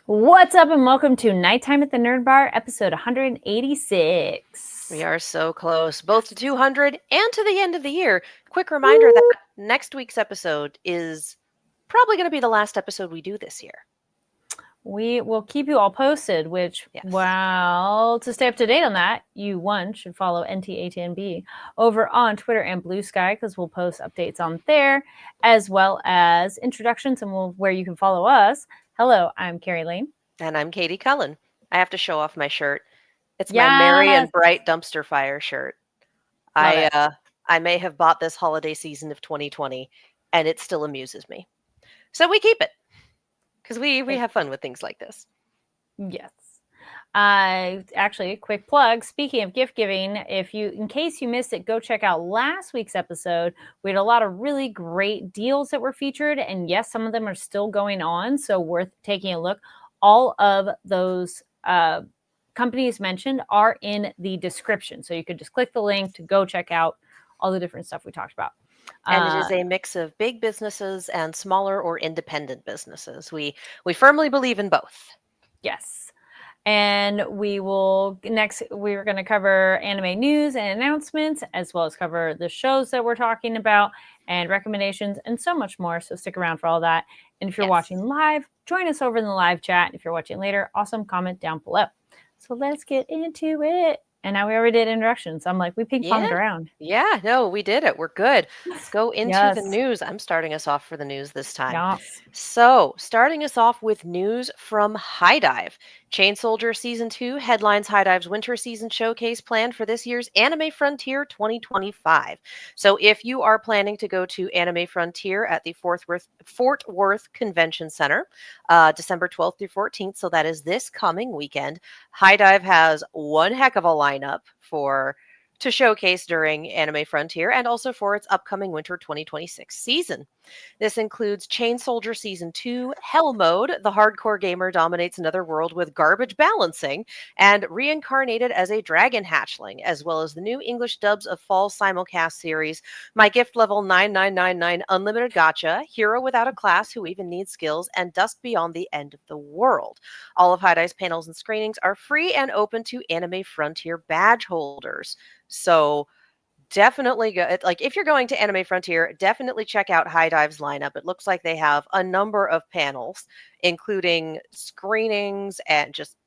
What's up, and welcome to Nighttime at the Nerd Bar, episode 186. We are so close, both to 200 and to the end of the year. Quick reminder that next week's episode is probably going to be the last episode we do this year. We will keep you all posted, which, Yes. well, to stay up to date on that, you, one, should follow NTATNB over on Twitter and Blue Sky, because we'll post updates on there, as well as introductions and where you can follow us. Hello, I'm Carrie Lane. And I'm Katie Cullen. I have to show off my shirt. It's my Merry and Bright Dumpster Fire shirt. I may have bought this holiday season of 2020, and it still amuses me. So we keep it, because we have fun with things like this. Yes. Actually, a quick plug. Speaking of gift giving, in case you missed it, go check out last week's episode. We had a lot of really great deals that were featured, and yes, some of them are still going on, so worth taking a look. All of those companies mentioned are in the description, so you could just click the link to go check out all the different stuff we talked about. And it is a mix of big businesses and smaller or independent businesses. We firmly believe in both. Yes. And we're going to cover anime news and announcements, as well as cover the shows that we're talking about and recommendations and so much more. So stick around for all that. And if you're watching live, join us over in the live chat. If you're watching later, awesome, comment down below. So let's get into it. And now we already did introductions. I'm like, we ping-ponged around. Yeah, no, we did it. We're good. Let's go into the news. I'm starting us off for the news this time. Yes. So, starting us off with news from HIDIVE. Chain Soldier Season 2 headlines HIDIVE's winter season showcase planned for this year's Anime Frontier 2025. So if you are planning to go to Anime Frontier at the Fort Worth Convention Center, December 12th through 14th, so that is this coming weekend, HIDIVE has one heck of a lineup to showcase during Anime Frontier and also for its upcoming winter 2026 season. This includes Chain Soldier Season 2, Hell Mode. The hardcore gamer dominates another world with garbage balancing and reincarnated as a dragon hatchling, as well as the new English dubs of fall simulcast series, My Gift Level 9999 Unlimited Gacha, Hero Without a Class Who Even Needs Skills, and Dusk Beyond the End of the World. All of HIDIVE's panels and screenings are free and open to Anime Frontier badge holders. So definitely go, like if you're going to Anime Frontier, definitely check out HIDIVE's lineup. It looks like they have a number of panels, including screenings and just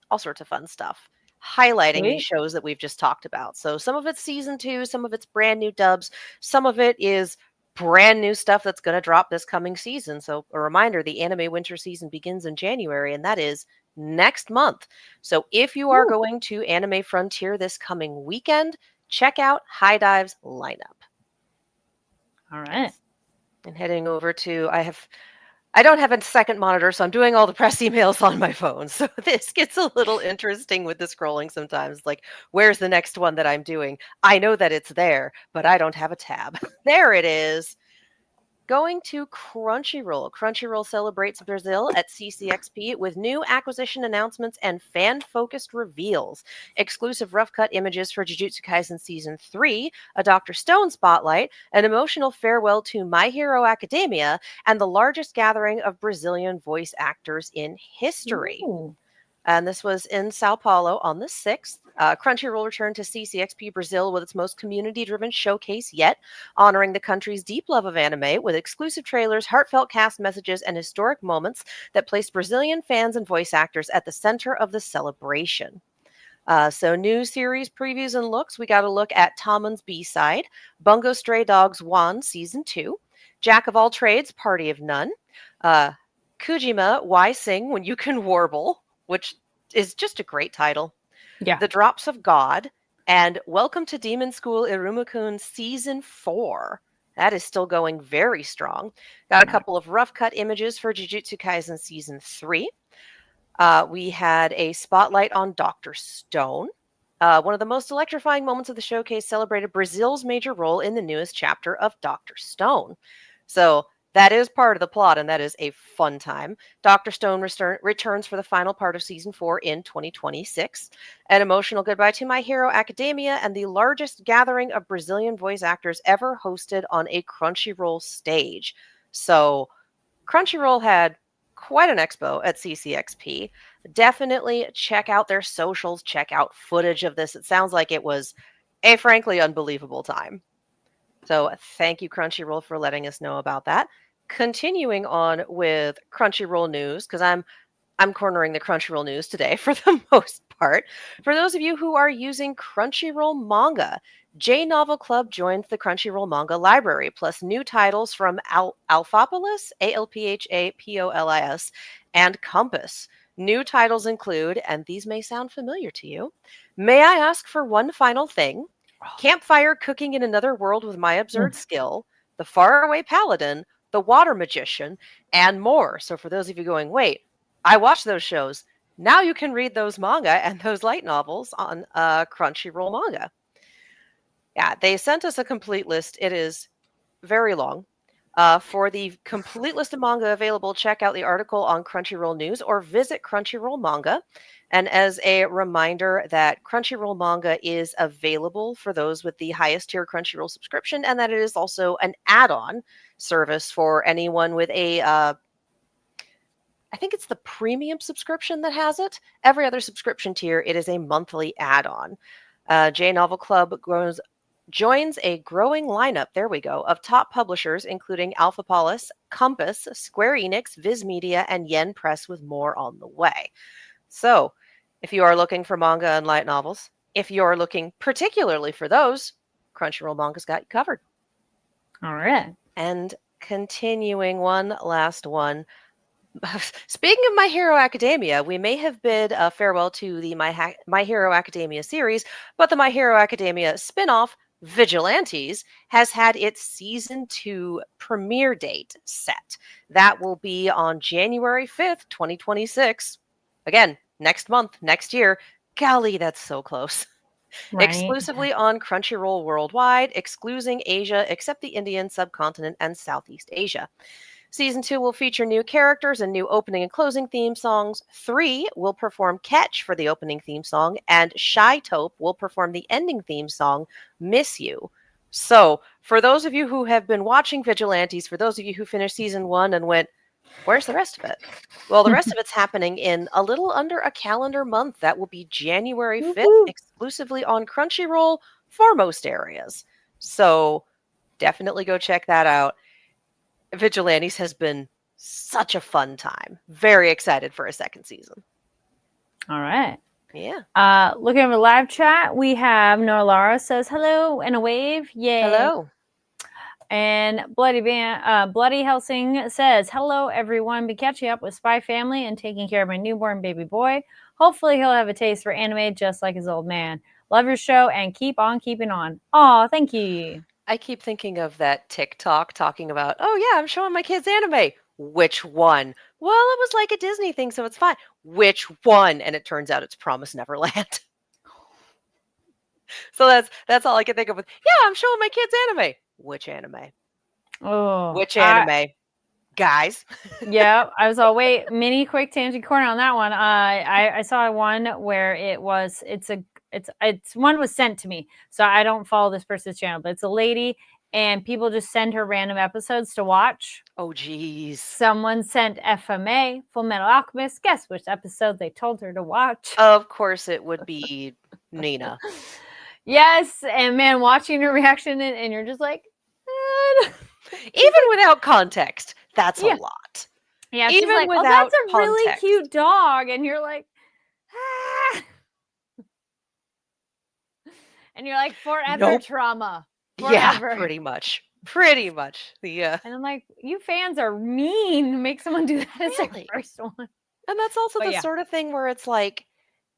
all sorts of fun stuff, highlighting these shows that we've just talked about. So some of it's season 2, some of it's brand new dubs, some of it is brand new stuff that's going to drop this coming season. So a reminder, the anime winter season begins in January, and that is next month. So if you are going to Anime Frontier this coming weekend, check out HIDIVE's lineup. All right. And heading over to, I don't have a second monitor, so I'm doing all the press emails on my phone. So this gets a little interesting with the scrolling sometimes. Like, where's the next one that I'm doing? I know that it's there, but I don't have a tab. There it is. Going to Crunchyroll. Crunchyroll celebrates Brazil at CCXP with new acquisition announcements and fan-focused reveals. Exclusive rough cut images for Jujutsu Kaisen Season 3, a Dr. Stone spotlight, an emotional farewell to My Hero Academia, and the largest gathering of Brazilian voice actors in history. Ooh. And this was in Sao Paulo on the 6th. Crunchyroll returned to CCXP Brazil with its most community-driven showcase yet, honoring the country's deep love of anime with exclusive trailers, heartfelt cast messages, and historic moments that placed Brazilian fans and voice actors at the center of the celebration. So new series previews and looks. We got to look at Taman's B-side, Bungo Stray Dogs 1 Season 2, Jack of All Trades, Party of None, Kujima, Why Sing When You Can Warble, which is just a great title. Yeah. The Drops of God, and Welcome to Demon School Iruma-kun Season 4. That is still going very strong. Got a couple of rough cut images for Jujutsu Kaisen Season 3. We had a spotlight on Dr. Stone. One of the most electrifying moments of the showcase celebrated Brazil's major role in the newest chapter of Dr. Stone. So that is part of the plot, and that is a fun time. Dr. Stone returns for the final part of Season 4 in 2026. An emotional goodbye to My Hero Academia and the largest gathering of Brazilian voice actors ever hosted on a Crunchyroll stage. So Crunchyroll had quite an expo at CCXP. Definitely check out their socials, check out footage of this. It sounds like it was a frankly unbelievable time. So thank you, Crunchyroll, for letting us know about that. Continuing on with Crunchyroll news, because I'm cornering the Crunchyroll news today for the most part. For those of you who are using Crunchyroll manga, J Novel Club joined the Crunchyroll manga library, plus new titles from Alphapolis, Alphapolis, and Compass. New titles include, and these may sound familiar to you, May I Ask for One Final Thing, Campfire Cooking in Another World with My Absurd Skill, The Faraway Paladin, The Water Magician, and more. So for those of you going, wait, I watched those shows. Now you can read those manga and those light novels on Crunchyroll manga. Yeah, they sent us a complete list. It is very long. For the complete list of manga available, check out the article on Crunchyroll News or visit Crunchyroll Manga. And as a reminder that Crunchyroll Manga is available for those with the highest tier Crunchyroll subscription, and that it is also an add-on service for anyone with a I think it's the premium subscription that has it. Every other subscription tier, it is a monthly add-on. J Novel Club joins a growing lineup, there we go, of top publishers, including Alphapolis, Compass, Square Enix, Viz Media, and Yen Press, with more on the way. So, if you are looking for manga and light novels, if you're looking particularly for those, Crunchyroll Manga's got you covered. All right. And continuing one last one. Speaking of My Hero Academia, we may have bid farewell to the My Hero Academia series, but the My Hero Academia spin-off, Vigilantes, has had its season 2 premiere date set. That will be on January 5th, 2026. Again, next month, next year. Golly, that's so close. Right. Exclusively on Crunchyroll worldwide, excluding Asia, except the Indian subcontinent and Southeast Asia. Season 2 will feature new characters and new opening and closing theme songs. 3 will perform Catch for the opening theme song, and Shy Taupe will perform the ending theme song, Miss You. So, for those of you who have been watching Vigilantes, for those of you who finished season 1 and went, where's the rest of it? Well, the rest of it's happening in a little under a calendar month. That will be January 5th, exclusively on Crunchyroll for most areas. So, definitely go check that out. Vigilantes has been such a fun time. Very excited for a second season. All right. Yeah. Looking over live chat, we have Noah Lara says hello and a wave. Yay. Hello. And Bloody Helsing says, hello, everyone. Been catching up with Spy Family and taking care of my newborn baby boy. Hopefully he'll have a taste for anime just like his old man. Love your show and keep on keeping on. Aw, thank you. I keep thinking of that TikTok talking about, oh yeah, I'm showing my kids anime. Which one? Well, it was like a Disney thing, so it's fine. Which one? And it turns out it's Promise Neverland. So that's all I can think of with, yeah, I'm showing my kids anime. Which anime? Oh, Which anime? Guys. Yeah, I was all wait, mini quick tangent corner on that one. I saw one where it's one was sent to me, so I don't follow this person's channel, but it's a lady and people just send her random episodes to watch. Oh geez. Someone sent FMA, Full Metal Alchemist. Guess which episode they told her to watch? Of course it would be Nina. Yes, and man, watching her reaction and you're just like, even without context, that's a lot. Yeah, even like, without that's a context. really cute dog, and you're like, ah. And you're like, forever trauma. Forever. Yeah, pretty much. Yeah. And I'm like, you fans are mean. Make someone do that as the first one. And that's also the sort of thing where it's like,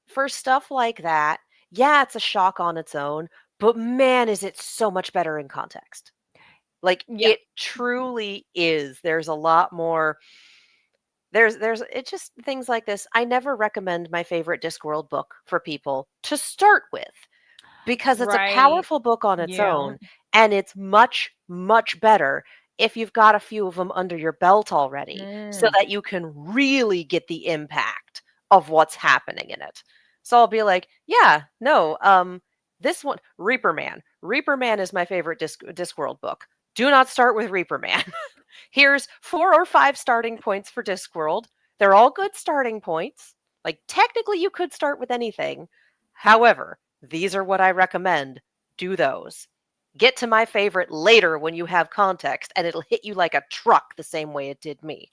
for stuff like that, yeah, it's a shock on its own, but man, is it so much better in context. Like, it truly is. There's a lot more. It's just things like this. I never recommend my favorite Discworld book for people to start with, because it's a powerful book on its own, and it's much, much better if you've got a few of them under your belt already, so that you can really get the impact of what's happening in it. So I'll be like, yeah, no, this one, Reaper Man. Reaper Man is my favorite Discworld book. Do not start with Reaper Man. Here's 4 or 5 starting points for Discworld. They're all good starting points. Like, technically, you could start with anything. However, these are what I recommend. Do those. Get to my favorite later when you have context, and it'll hit you like a truck the same way it did me.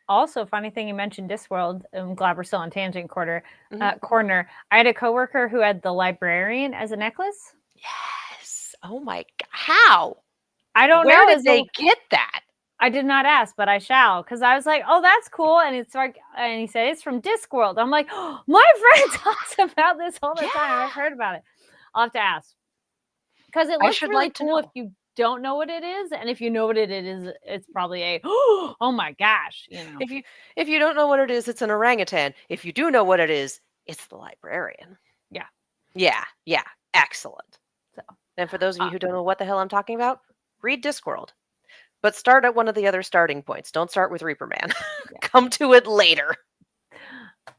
Also, funny thing you mentioned Discworld. I'm glad we're still on tangent corner. Mhm. Corner. I had a coworker who had the librarian as a necklace. Yes. Oh my God. How? I don't Where know. did As they get that? I did not ask, but I shall, because I was like, "Oh, that's cool." And it's like, and he said it's from Discworld. I'm like, oh, my friend talks about this all the time. Yeah. I've heard about it. I'll have to ask because it I looks should really like to cool if know. you don't know what it is, and if you know what it is, it's probably a oh my gosh, you know. If you don't know what it is, it's an orangutan. If you do know what it is, it's the librarian. Yeah. Yeah. Excellent. So, And for those of uh, you who don't know what the hell I'm talking about, read Discworld. But start at one of the other starting points. Don't start with Reaper Man. Yeah. Come to it later.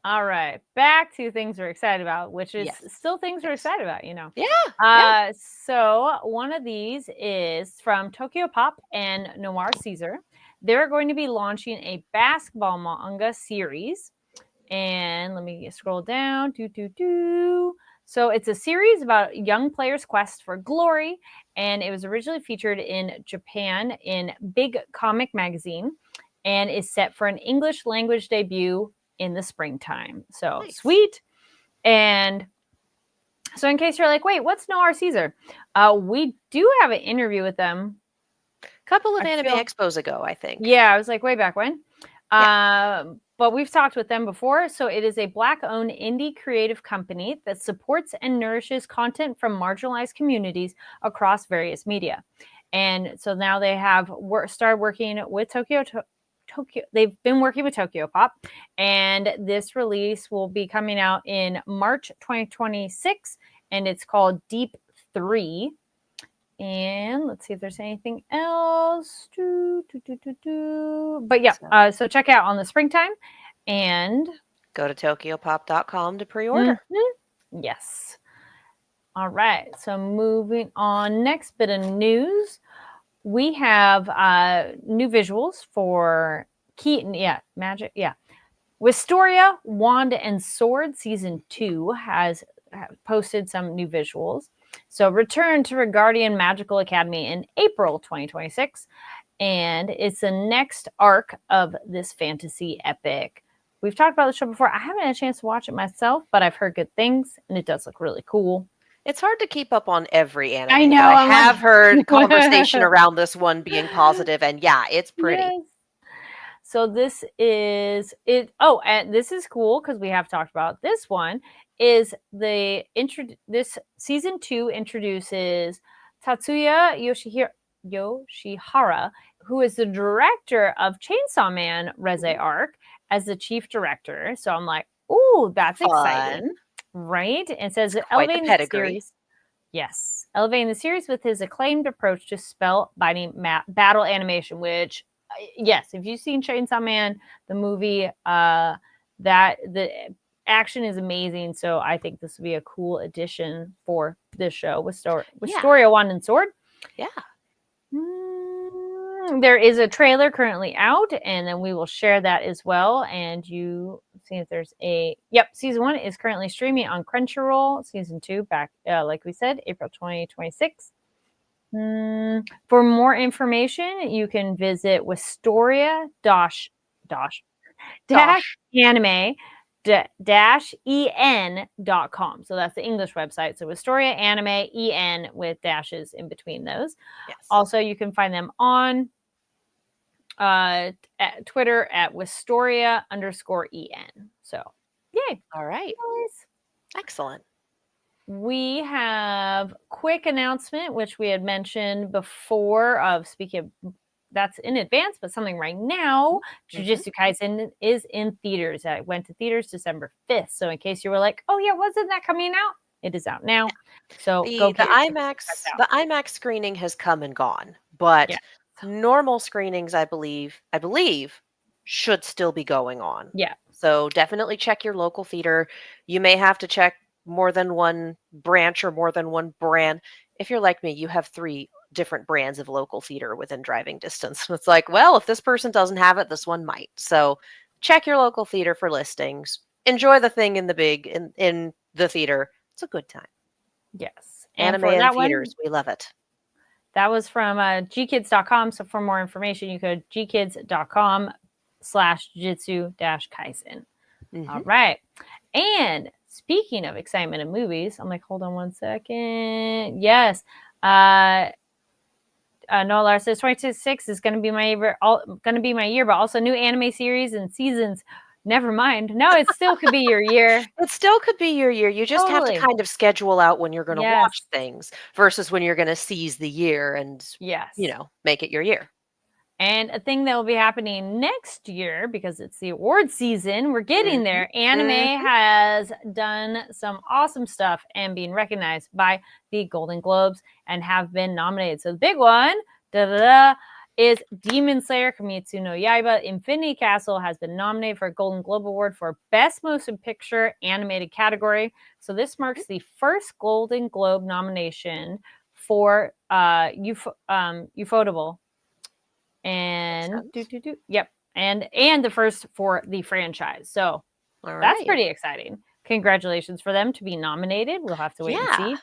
All right, back to things we're excited about, which is Yes. still things we're Yes. excited about, you know. Yeah. So one of these is from Tokyo Pop and Noir Caesar. They're going to be launching a basketball manga series. And let me scroll down. So it's a series about young players' quest for glory, and it was originally featured in Japan in Big Comic Magazine, and is set for an English language debut in the springtime. So Nice. sweet. And so in case you're like, wait, what's Noir Caesar? We do have an interview with them. Couple of I anime feel- expos ago, I think. Yeah, I was like, way back when. Yeah. But we've talked with them before. So it is a Black-owned indie creative company that supports and nourishes content from marginalized communities across various media. And so now they have started working with Tokyo. They've been working with Tokyo Pop, and this release will be coming out in March 2026, and it's called Deep 3. And let's see if there's anything else. But yeah, so check out on the springtime and go to tokyopop.com to pre-order. Mm-hmm. Yes. All right. So moving on, next bit of news. We have new visuals for Keaton. Yeah, Magic. Yeah. Wistoria, Wand and Sword Season 2 has posted some new visuals. So return to Regardian Magical Academy in April 2026. And it's the next arc of this fantasy epic. We've talked about the show before. I haven't had a chance to watch it myself, but I've heard good things, and it does look really cool. It's hard to keep up on every anime. I know. I have heard conversation around this one being positive, and yeah, it's pretty. Yes. So this is it. Oh, and this is cool because we have talked about this one. Is this season 2 introduces Tatsuya Yoshihara, who is the director of Chainsaw Man Reze arc, as the chief director. So I'm like, ooh, that's exciting, right? And it says elevating the series. Yes, elevating the series with his acclaimed approach to spell binding battle animation, which yes, if you've seen Chainsaw Man, the movie, that the action is amazing. So I think this would be a cool addition for this show with Storia, Wand and Sword. Yeah. There is a trailer currently out, and then we will share that as well. And you see if there's season 1 is currently streaming on Crunchyroll. Season 2 back, like we said, April 2026. For more information, you can visit wistoria-anime-en.com. So that's the English website. So Wistoria Anime EN with dashes in between those. Yes. Also, you can find them on at Twitter at Wistoria_EN. So, yay. All right. Nice. Excellent. We have quick announcement, which we had mentioned before of speaking of that's in advance, but something right now. Jujutsu Kaisen is in theaters. It went to theaters December 5th. So in case you were like, oh yeah, wasn't that coming out? It is out now. So the IMAX screening has come and gone, but normal screenings, I believe, should still be going on. Yeah. So definitely check your local theater. You may have to check more than one branch or more than one brand. If you're like me, you have 3 different brands of local theater within driving distance. It's like, well, if this person doesn't have it, this one might. So check your local theater for listings. Enjoy the thing in the theater. It's a good time. Yes. And Anime for in that theaters, one, we love it. that was from gkids.com. So for more information, you go to gkids.com/jujutsu-kaisen. All right. And speaking of excitement in movies, I'm like, hold on one second. Yes. Noah Lars says 2026 is going to be my year, but also new anime series and seasons. Never mind. No, it still could be your year. It still could be your year. You just have to Totally. kind of schedule out when you're going to watch Yes. things versus when you're going to seize the year and, Yes. make it your year. And a thing that will be happening next year, because it's the award season, we're getting there. Anime has done some awesome stuff and being recognized by the Golden Globes and have been nominated. So the big one, is Demon Slayer Kimetsu no Yaiba Infinity Castle has been nominated for a Golden Globe Award for Best Motion Picture Animated category. So this marks the first Golden Globe nomination for Ufotable. And yep. And the first for the franchise. So that's pretty exciting. Congratulations for them to be nominated. We'll have to wait and see.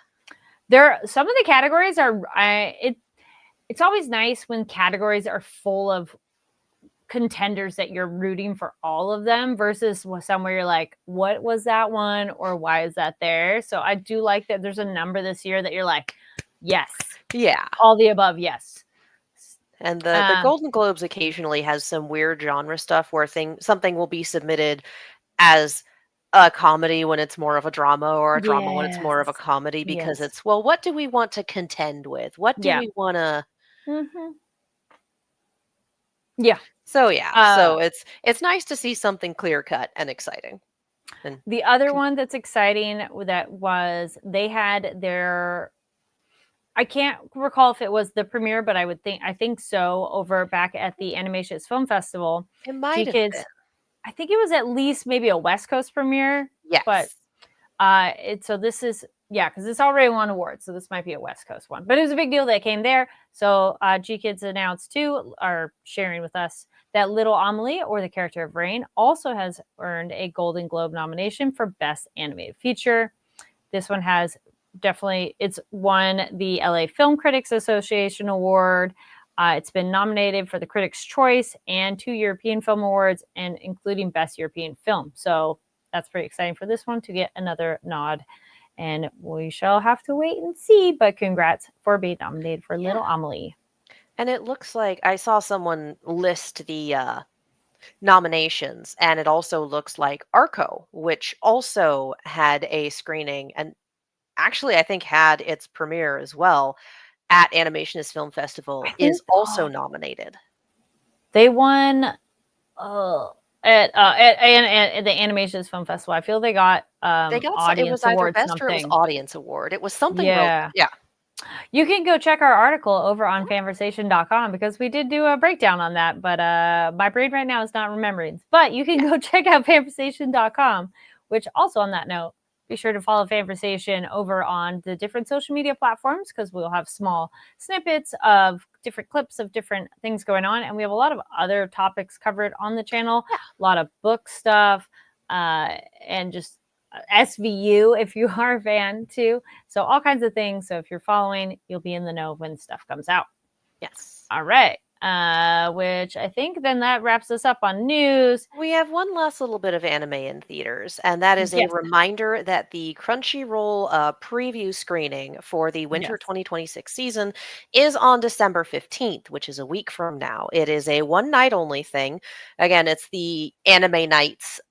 Some of the categories are it's always nice when categories are full of contenders that you're rooting for all of them versus somewhere you're like, what was that one or why is that there? So I do like that there's a number this year that you're like, yes. Yeah. All the above, yes. And the Golden Globes occasionally has some weird genre stuff where something will be submitted as a comedy when it's more of a drama, or a drama when it's more of a comedy, because it's, well, what do we want to contend with? What do we want to... Yeah. So yeah, so it's nice to see something clear cut and exciting. And the other one that's exciting that was they had their, I can't recall if it was the premiere, but I think so, over back at the Animations Film Festival. It might have been. I think it was at least maybe a West Coast premiere. Yes. But so this is, because it's already won awards, so this might be a West Coast one. But it was a big deal that it came there. So GKids announced too, are sharing with us that Little Amelie, or the character of Rain, also has earned a Golden Globe nomination for Best Animated Feature. This one has it's won the LA Film Critics Association Award. It's been nominated for the Critics' Choice and 2 European Film Awards, and including Best European Film. So that's pretty exciting for this one to get another nod. And we shall have to wait and see. But congrats for being nominated for Little Amelie. And it looks like I saw someone list the nominations, and it also looks like Arco, which also had a screening and actually I think had its premiere as well at Animationist Film Festival, is also nominated. They won at the Animations Film Festival. I feel they got audience it was either award best something. or it was audience award. It was something. Yeah. You can go check our article over on fanversation.com because we did do a breakdown on that, but my brain right now is not remembering. But you can go check out fanversation.com, which also, on that note, be sure to follow Fanversation over on the different social media platforms, because we'll have small snippets of different clips of different things going on. And we have a lot of other topics covered on the channel, a lot of book stuff, and just SVU if you are a fan too. So all kinds of things. So if you're following, you'll be in the know when stuff comes out. Yes. All right. Which I think then that wraps us up on news. We have one last little bit of anime in theaters, and that is a reminder that the Crunchyroll preview screening for the winter 2026 season is on December 15th, which is a week from now. It is a one night only thing. Again, it's the Anime Nights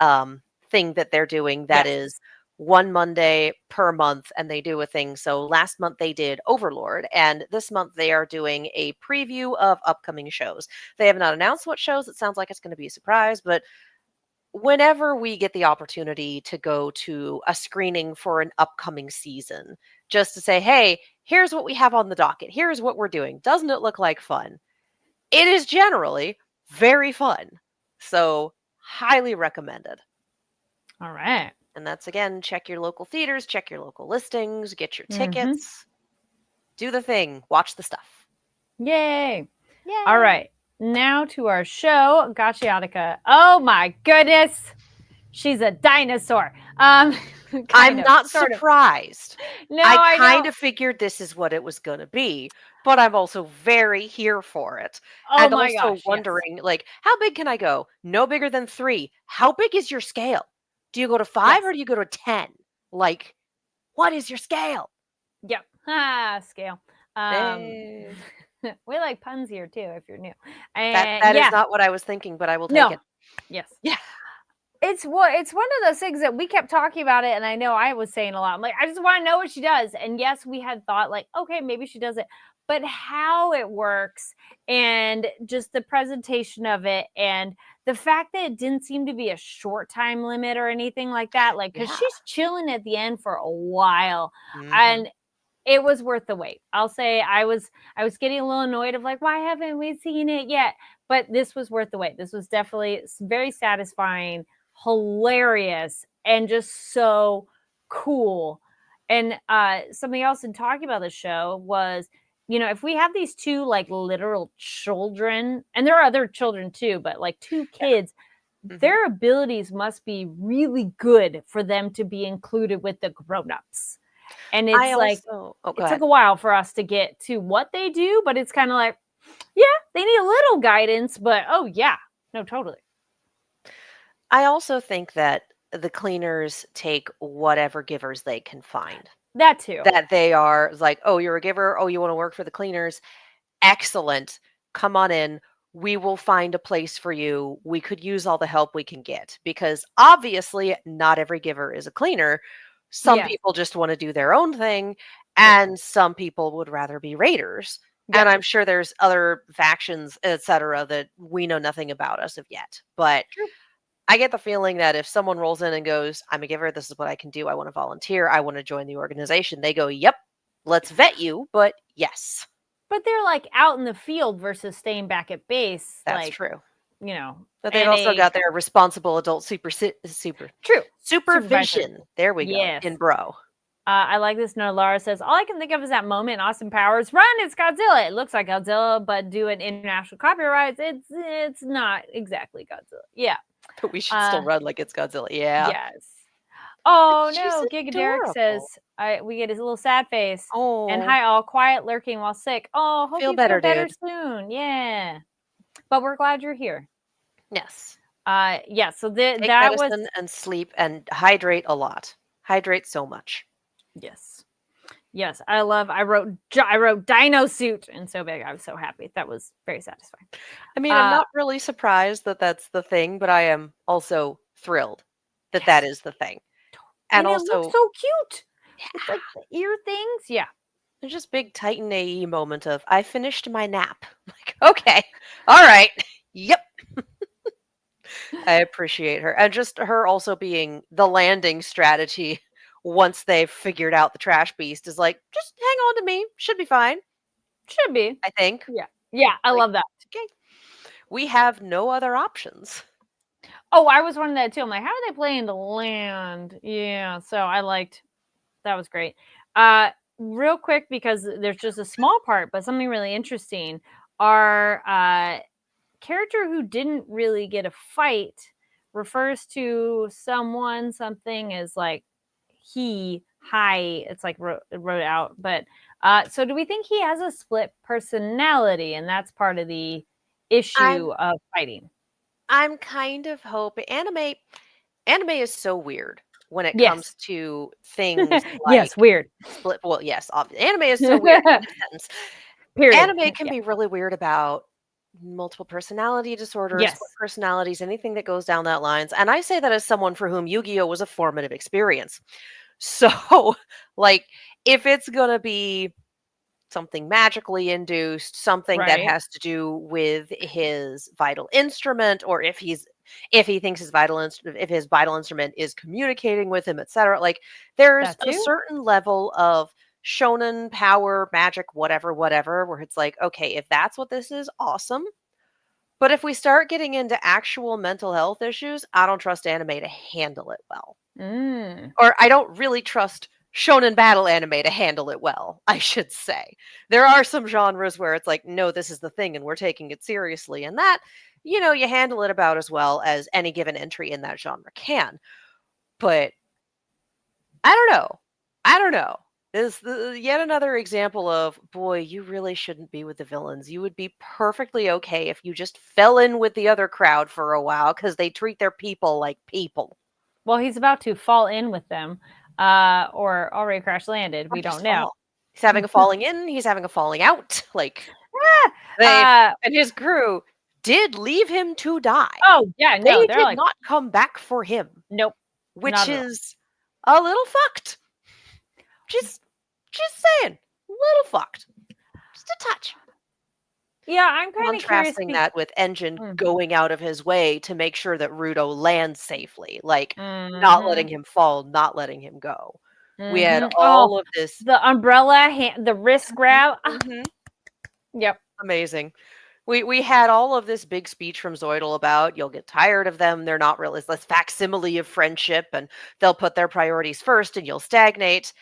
thing that they're doing. That is one Monday per month, and they do a thing. So last month they did Overlord, and this month they are doing a preview of upcoming shows. They have not announced what shows. It sounds like it's going to be a surprise, but whenever we get the opportunity to go to a screening for an upcoming season, just to say, hey, here's what we have on the docket, here's what we're doing, doesn't it look like fun? It is generally very fun. So highly recommended. All right. And that's, again, check your local theaters, check your local listings, get your tickets, do the thing, watch the stuff. Yay. All right. Now to our show, Gachiatica. Oh my goodness. She's a dinosaur. I'm not surprised. No, I I kind know. of figured this is what it was going to be, but I'm also very here for it. Oh And my also gosh, yes. wondering, like, how big can I go? No bigger than 3. How big is your scale? Do you go to 5 Yes. or do you go to 10? Like, what is your scale? Yep. Scale. Eh, We like puns here too, if you're new. that is Yeah. not what I was thinking, but I will take No. it. Yes. Yeah. It's one of those things that we kept talking about it, and I know I was saying a lot. I'm like, I just want to know what she does. And yes, we had thought like, okay, maybe she does it, but how it works and just the presentation of it and the fact that it didn't seem to be a short time limit or anything like that, like because Yeah. she's chilling at the end for a while, Mhm. and it was worth the wait. I'll say I was getting a little annoyed of like, why haven't we seen it yet? But this was worth the wait. This was definitely very satisfying, hilarious, and just so cool. And something else in talking about the show was, if we have these two like literal children, and there are other children too, but like two kids, Mhm. their abilities must be really good for them to be included with the grown-ups. And I it's like also go it took ahead. a while for us to get to what they do, but it's kind of like, yeah, they need a little guidance, but oh yeah, no, totally. I also think that the cleaners take whatever givers they can find. That too. That they are like, "Oh, you're a giver? Oh, you wanna work for the cleaners? Excellent. Come on in. We will find a place for you. We could use all the help we can get." Because obviously, not every giver is a cleaner. Some Yes. people just wanna do their own thing, True. and some people would rather be raiders. And Yep. I'm sure there's other factions, etcetera, that we know nothing about as of yet. But True. I get the feeling that if someone rolls in and goes, "I'm a giver, this is what I can do, I wanna volunteer, I wanna join the organization," they go, "Yep, let's vet you, but yes." But they're like out in the field versus staying back at base, That's like, true. you know, But they've and also a got their responsible adult true supervisor. supervision. There we go, Yes. in bro. I like this note. Laura says, all I can think of is that moment in Austin Powers, run, it's Godzilla. It looks like Godzilla, but do an international copyright. It's not exactly Godzilla. Yeah. But we should still run like it's Godzilla. Yeah. Yes. Oh She's no, Giga Derek says adorable. we get his little sad face. And Oh, hi all, quiet lurking while sick. Oh, hope feel you feel better, better dude. soon. Yeah. But we're glad you're here. Yes. Yeah, so Take that was medicine and sleep and hydrate a lot. Hydrate so much. yes. Yes, I wrote Dino Suit and so big. I was so happy. That was very satisfying. I mean, I'm not really surprised that that's the thing, but I am also thrilled that that Yes. is the thing. And And it looks also, so cute. It's yeah, like the ear things. Yeah. there's just big Titan AE moment of I finished my nap. Like, okay, all right, yep. I appreciate her, and just her also being the landing strategy once they've figured out the trash beast is like, just hang on to me, should be fine. Should be. I think. Yeah. Yeah, I Like, love that. okay, we have no other options. Oh, I was wondering that too. I'm like, how are they planning to land? Yeah, so I liked that was great. Real quick because there's just a small part, but something really interesting. Our character who didn't really get a fight refers to someone something as like he hi. It's like wrote out, but so do we think he has a split personality, and that's part of the I'm issue of fighting? I'm kind of hoping anime is so weird when it Yes. comes to things like Yes, weird. split well, yes, anime is so weird in this sense. Period. Anime can Yeah. be really weird about multiple personality disorders, split Yes. personalities, anything that goes down that lines. And I say that as someone for whom Yu-Gi-Oh was a formative experience. So, like, if it's gonna be something magically induced, something that Right. has to do with his vital instrument, or if he thinks if his vital instrument is communicating with him, etc. Like there's That a too. certain level of shonen power, magic, whatever, where it's like, okay, if that's what this is, awesome. But if we start getting into actual mental health issues, I don't trust anime to handle it well. Mm. Or I don't really trust shonen battle anime to handle it well, I should say. There are some genres where it's like, no, this is the thing and we're taking it seriously. And that, you handle it about as well as any given entry in that genre can. But I don't know. I don't know. Is yet another example of, boy, you really shouldn't be with the villains. You would be perfectly okay if you just fell in with the other crowd for a while because they treat their people like people. Well, he's about to fall in with them, or already crash landed. We don't know. He's having a falling in. He's having a falling out. Like, and his crew did leave him to die. Oh yeah, no, they they're did like, not come back for him. nope, which is a little fucked. Just saying, a little fucked. Just a touch. Yeah, I'm kind of contrasting that with Engine going out of his way to make sure that Rudo lands safely, like not letting him fall, not letting him go. We had all of this, the umbrella, the wrist grab. Yep, amazing. We had all of this big speech from Zoidal about you'll get tired of them. They're not really this facsimile of friendship, and they'll put their priorities first, and you'll stagnate.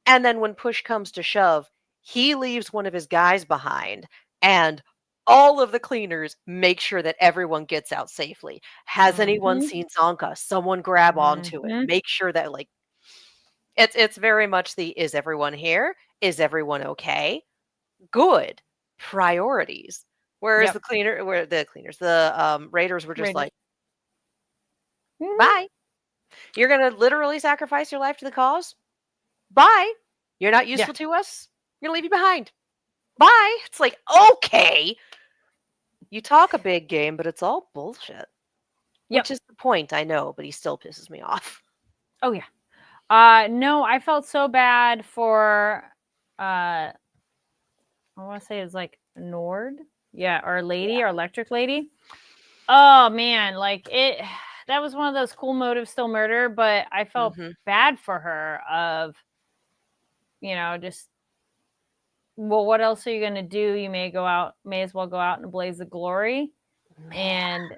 And then when push comes to shove, he leaves one of his guys behind, and all of the cleaners make sure that everyone gets out safely. Has anyone seen Zonka? Someone grab onto it. Make sure that, like, it's very much the, is everyone here? Is everyone okay? Good. Priorities. Whereas the Raiders were just like, bye. You're going to literally sacrifice your life to the cause? Bye. You're not useful to us? We're going to leave you behind. Bye. It's like, okay. You talk a big game, but it's all bullshit. Which is the point, I know, but he still pisses me off. Oh, yeah. No, I felt so bad for, I want to say it's like Nord. Yeah, our lady, our electric lady. Oh, man. Like, that was one of those cool motives, still murder, but I felt bad for her of, just, well, what else are you going to do? You may as well go out in a blaze of glory. Man.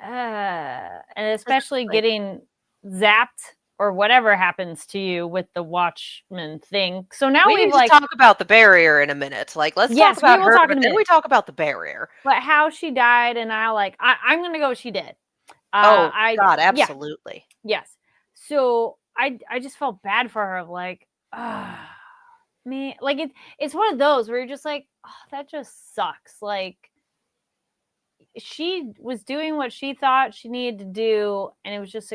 And especially getting zapped or whatever happens to you with the Watchman thing. So now we need to talk about the barrier in a minute. Like, let's talk about her, but then we talk about the barrier. But how she died, and I'm going to go she did. God, absolutely. Yeah. Yes. So I just felt bad for her, like, man, like it's one of those where you're just like, oh, that just sucks. Like, she was doing what she thought she needed to do, and it was just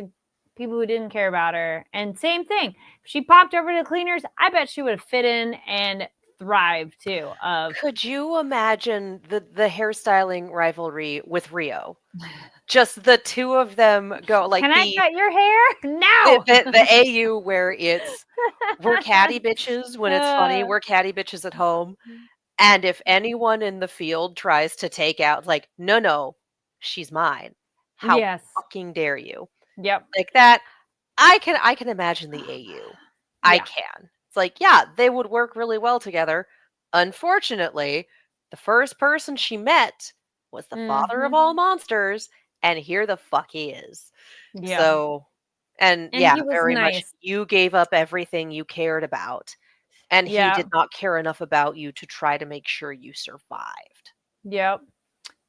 people who didn't care about her. And same thing, if she popped over to the cleaners, I bet she would have fit in and thrived too. Could you imagine the hairstyling rivalry with Rio? Just the two of them go like, can I cut your hair? No. The AU where it's we're catty bitches when it's funny, we're catty bitches at home. And if anyone in the field tries to take out, like, no, she's mine. How fucking dare you? Yep. Like that. I can imagine the AU. I can. It's like, yeah, they would work really well together. Unfortunately, the first person she met was the father of all monsters, and here the fuck he is. Yeah. So, and very much, you gave up everything you cared about. And he did not care enough about you to try to make sure you survived. Yep.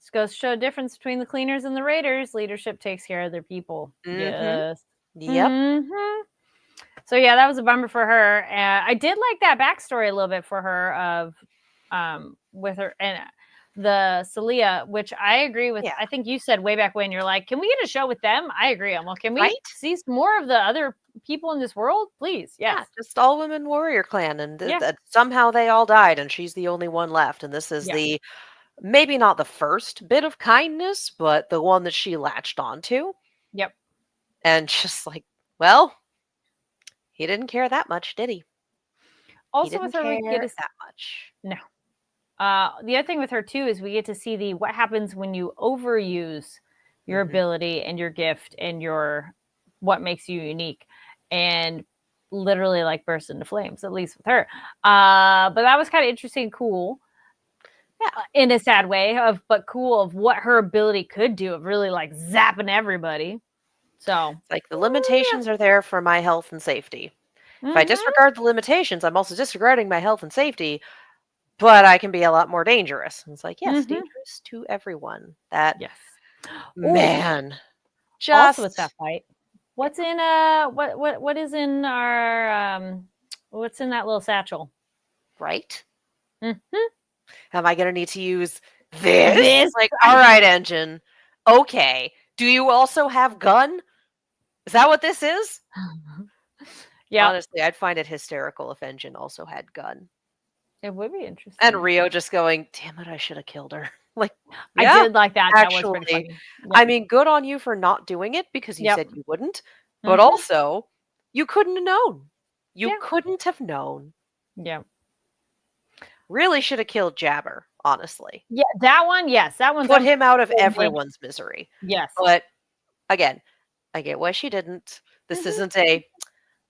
This goes to show a difference between the cleaners and the raiders. Leadership takes care of their people. Yes. Yep. So yeah, that was a bummer for her. I did like that backstory a little bit for her of with her and the Celia, which I agree with. I think you said way back when, you're like, can we get a show with them? I agree. I'm like, can we see more of the other people in this world, please? Yes. Yeah, just all women warrior clan, and somehow they all died, and she's the only one left. And this is the maybe not the first bit of kindness, but the one that she latched onto. Yep. And just like, well, he didn't care that much, did he? Also, with her, we get that much. No. The other thing with her too is we get to see what happens when you overuse your ability and your gift and what makes you unique, and literally like burst into flames, at least with her. But that was kind of interesting and cool. In a sad way but cool of what her ability could do of really like zapping everybody. So it's like the limitations are there for my health and safety. If I Mhm. disregard the limitations, I'm also disregarding my health and safety, but I can be a lot more dangerous. And it's like, yes, Mhm. dangerous to everyone. That Yes. Oh, man, also with that just fight, yeah, what's in what is in our what's in that little satchel? right? Mhm. Am I gonna need to use this? This Like, all I right, engine. Okay. Do you also have gun? Is that what this is? Yep, Honestly, I'd find it hysterical if Engine also had gun. it would be And interesting. Rio just going, "Damn it, I should have killed her." Like, I yeah, did like that. That was pretty actually. funny. I Yep. mean, good on you for not doing it because you Yep. said you wouldn't, but Mhm. also you couldn't have known. You Yeah. couldn't have known. Yep. Really should have killed Jabber, honestly. Yeah, that one, yes, that one's Put up him out of for meh. everyone's misery. Yes. But again, I get why she didn't. This Mhm. isn't a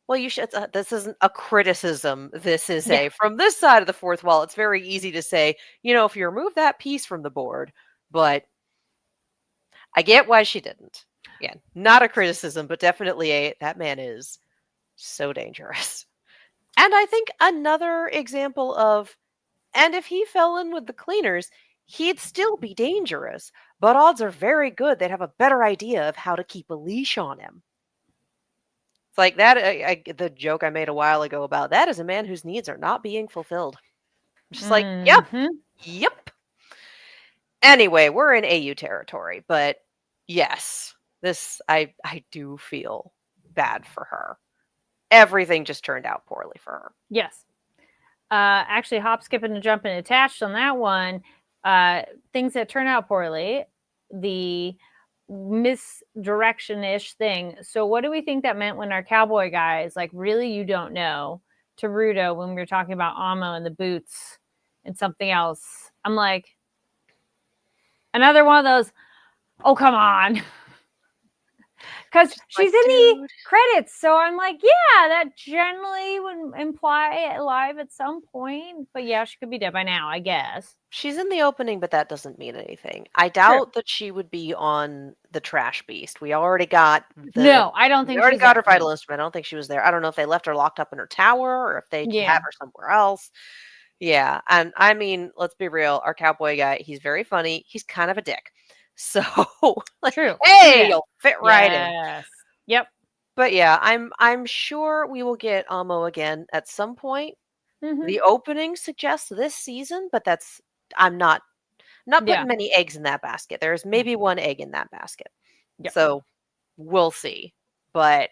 well, you should. This isn't a criticism. This is Yeah. a from this side of the fourth wall. It's very easy to say, if you remove that piece from the board, but I get why she didn't. Again, not a criticism, but definitely a that man is so dangerous. And I think another example of, and if he fell in with the cleaners, he'd still be dangerous, but odds are very good they'd have a better idea of how to keep a leash on him. It's like that. The joke I made a while ago about that is a man whose needs are not being fulfilled. I'm just like, yep, Mhm. yep. Anyway, we're in AU territory, but yes, this I do feel bad for her. Everything just turned out poorly for her. Yes. Actually, hop, skipping, and jumping attached on that one. Things that turn out poorly, the misdirection-ish thing. So, what do we think that meant when our cowboy guys, like, really, you don't know, to Rudo when we were talking about Amo and the boots and something else? I'm like, another one of those. Oh, come on. Because Just like, she's in the dude, credits. So I'm like, yeah, that generally would imply alive at some point. But yeah, she could be dead by now, I guess. she's in the opening, but that doesn't mean anything. I True. doubt that she would be on the Trash Beast. We already got No, I don't think she's her there. vital No. instrument. I don't think she was there. I don't know if they left her locked up in her tower or if they have Yeah. her somewhere else. Yeah, and I mean, let's be real. Our cowboy guy, he's very funny. He's kind of a dick. So, like, True. True hey, that. you'll fit right in. Yes. Yep. But yeah, I'm sure we will get Amo again at some point. Hmm. The opening suggests this season, but I'm not Yeah. putting many eggs in that basket. There's maybe one egg in that basket. Yep. So we'll see. But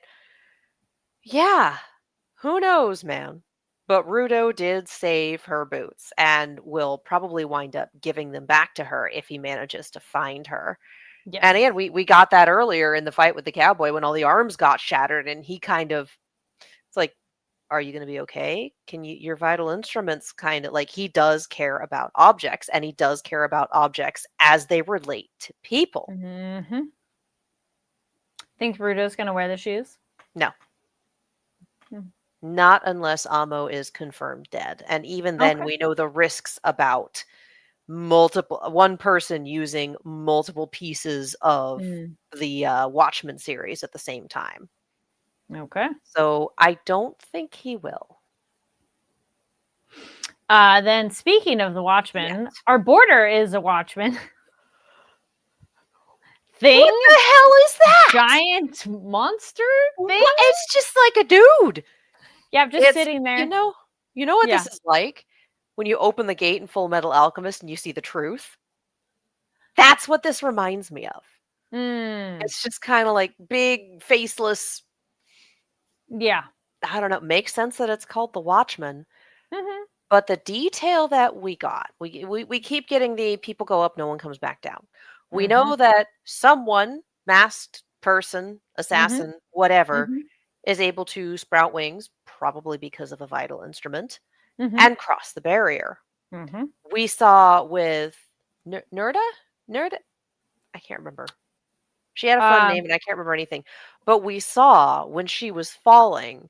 yeah, who knows, man? But Rudo did save her boots and will probably wind up giving them back to her if he manages to find her. Yes. And again, we got that earlier in the fight with the cowboy when all the arms got shattered and he kind of it's like, are you going to be okay? Can you your vital instruments kind of like he does care about objects and he does care about objects as they relate to people. Hmm. Think Rudo's going to wear the shoes? No, Hmm. not unless Amo is confirmed dead. And even then Okay. we know the risks about multiple one person using multiple pieces of Mm. the Watchmen series at the same time. Okay. So I don't think he will. Then speaking of the Yet. Watchmen, our border is a Watchman thing. What the hell is that? Giant monster thing. What? It's just like a dude. Yeah, just It's sitting there. you know what Yeah. this is like when you open the gate in Full Metal Alchemist and you see the truth. That's what this reminds me of. Mm, It's just kind of like big, faceless. yeah. I don't know. Makes sense that it's called the Watchman, Hmm. but the detail that we got, we keep getting the people go up, no one comes back down. We Hmm. know that someone, masked person, Hmm. assassin, whatever, Hmm. is able to sprout wings, probably because of a vital instrument, Hmm. and cross the barrier. Hmm. We saw with Nerda? Nerda? I can't remember. She had a fun Um, name and I can't remember anything. But we saw when she was falling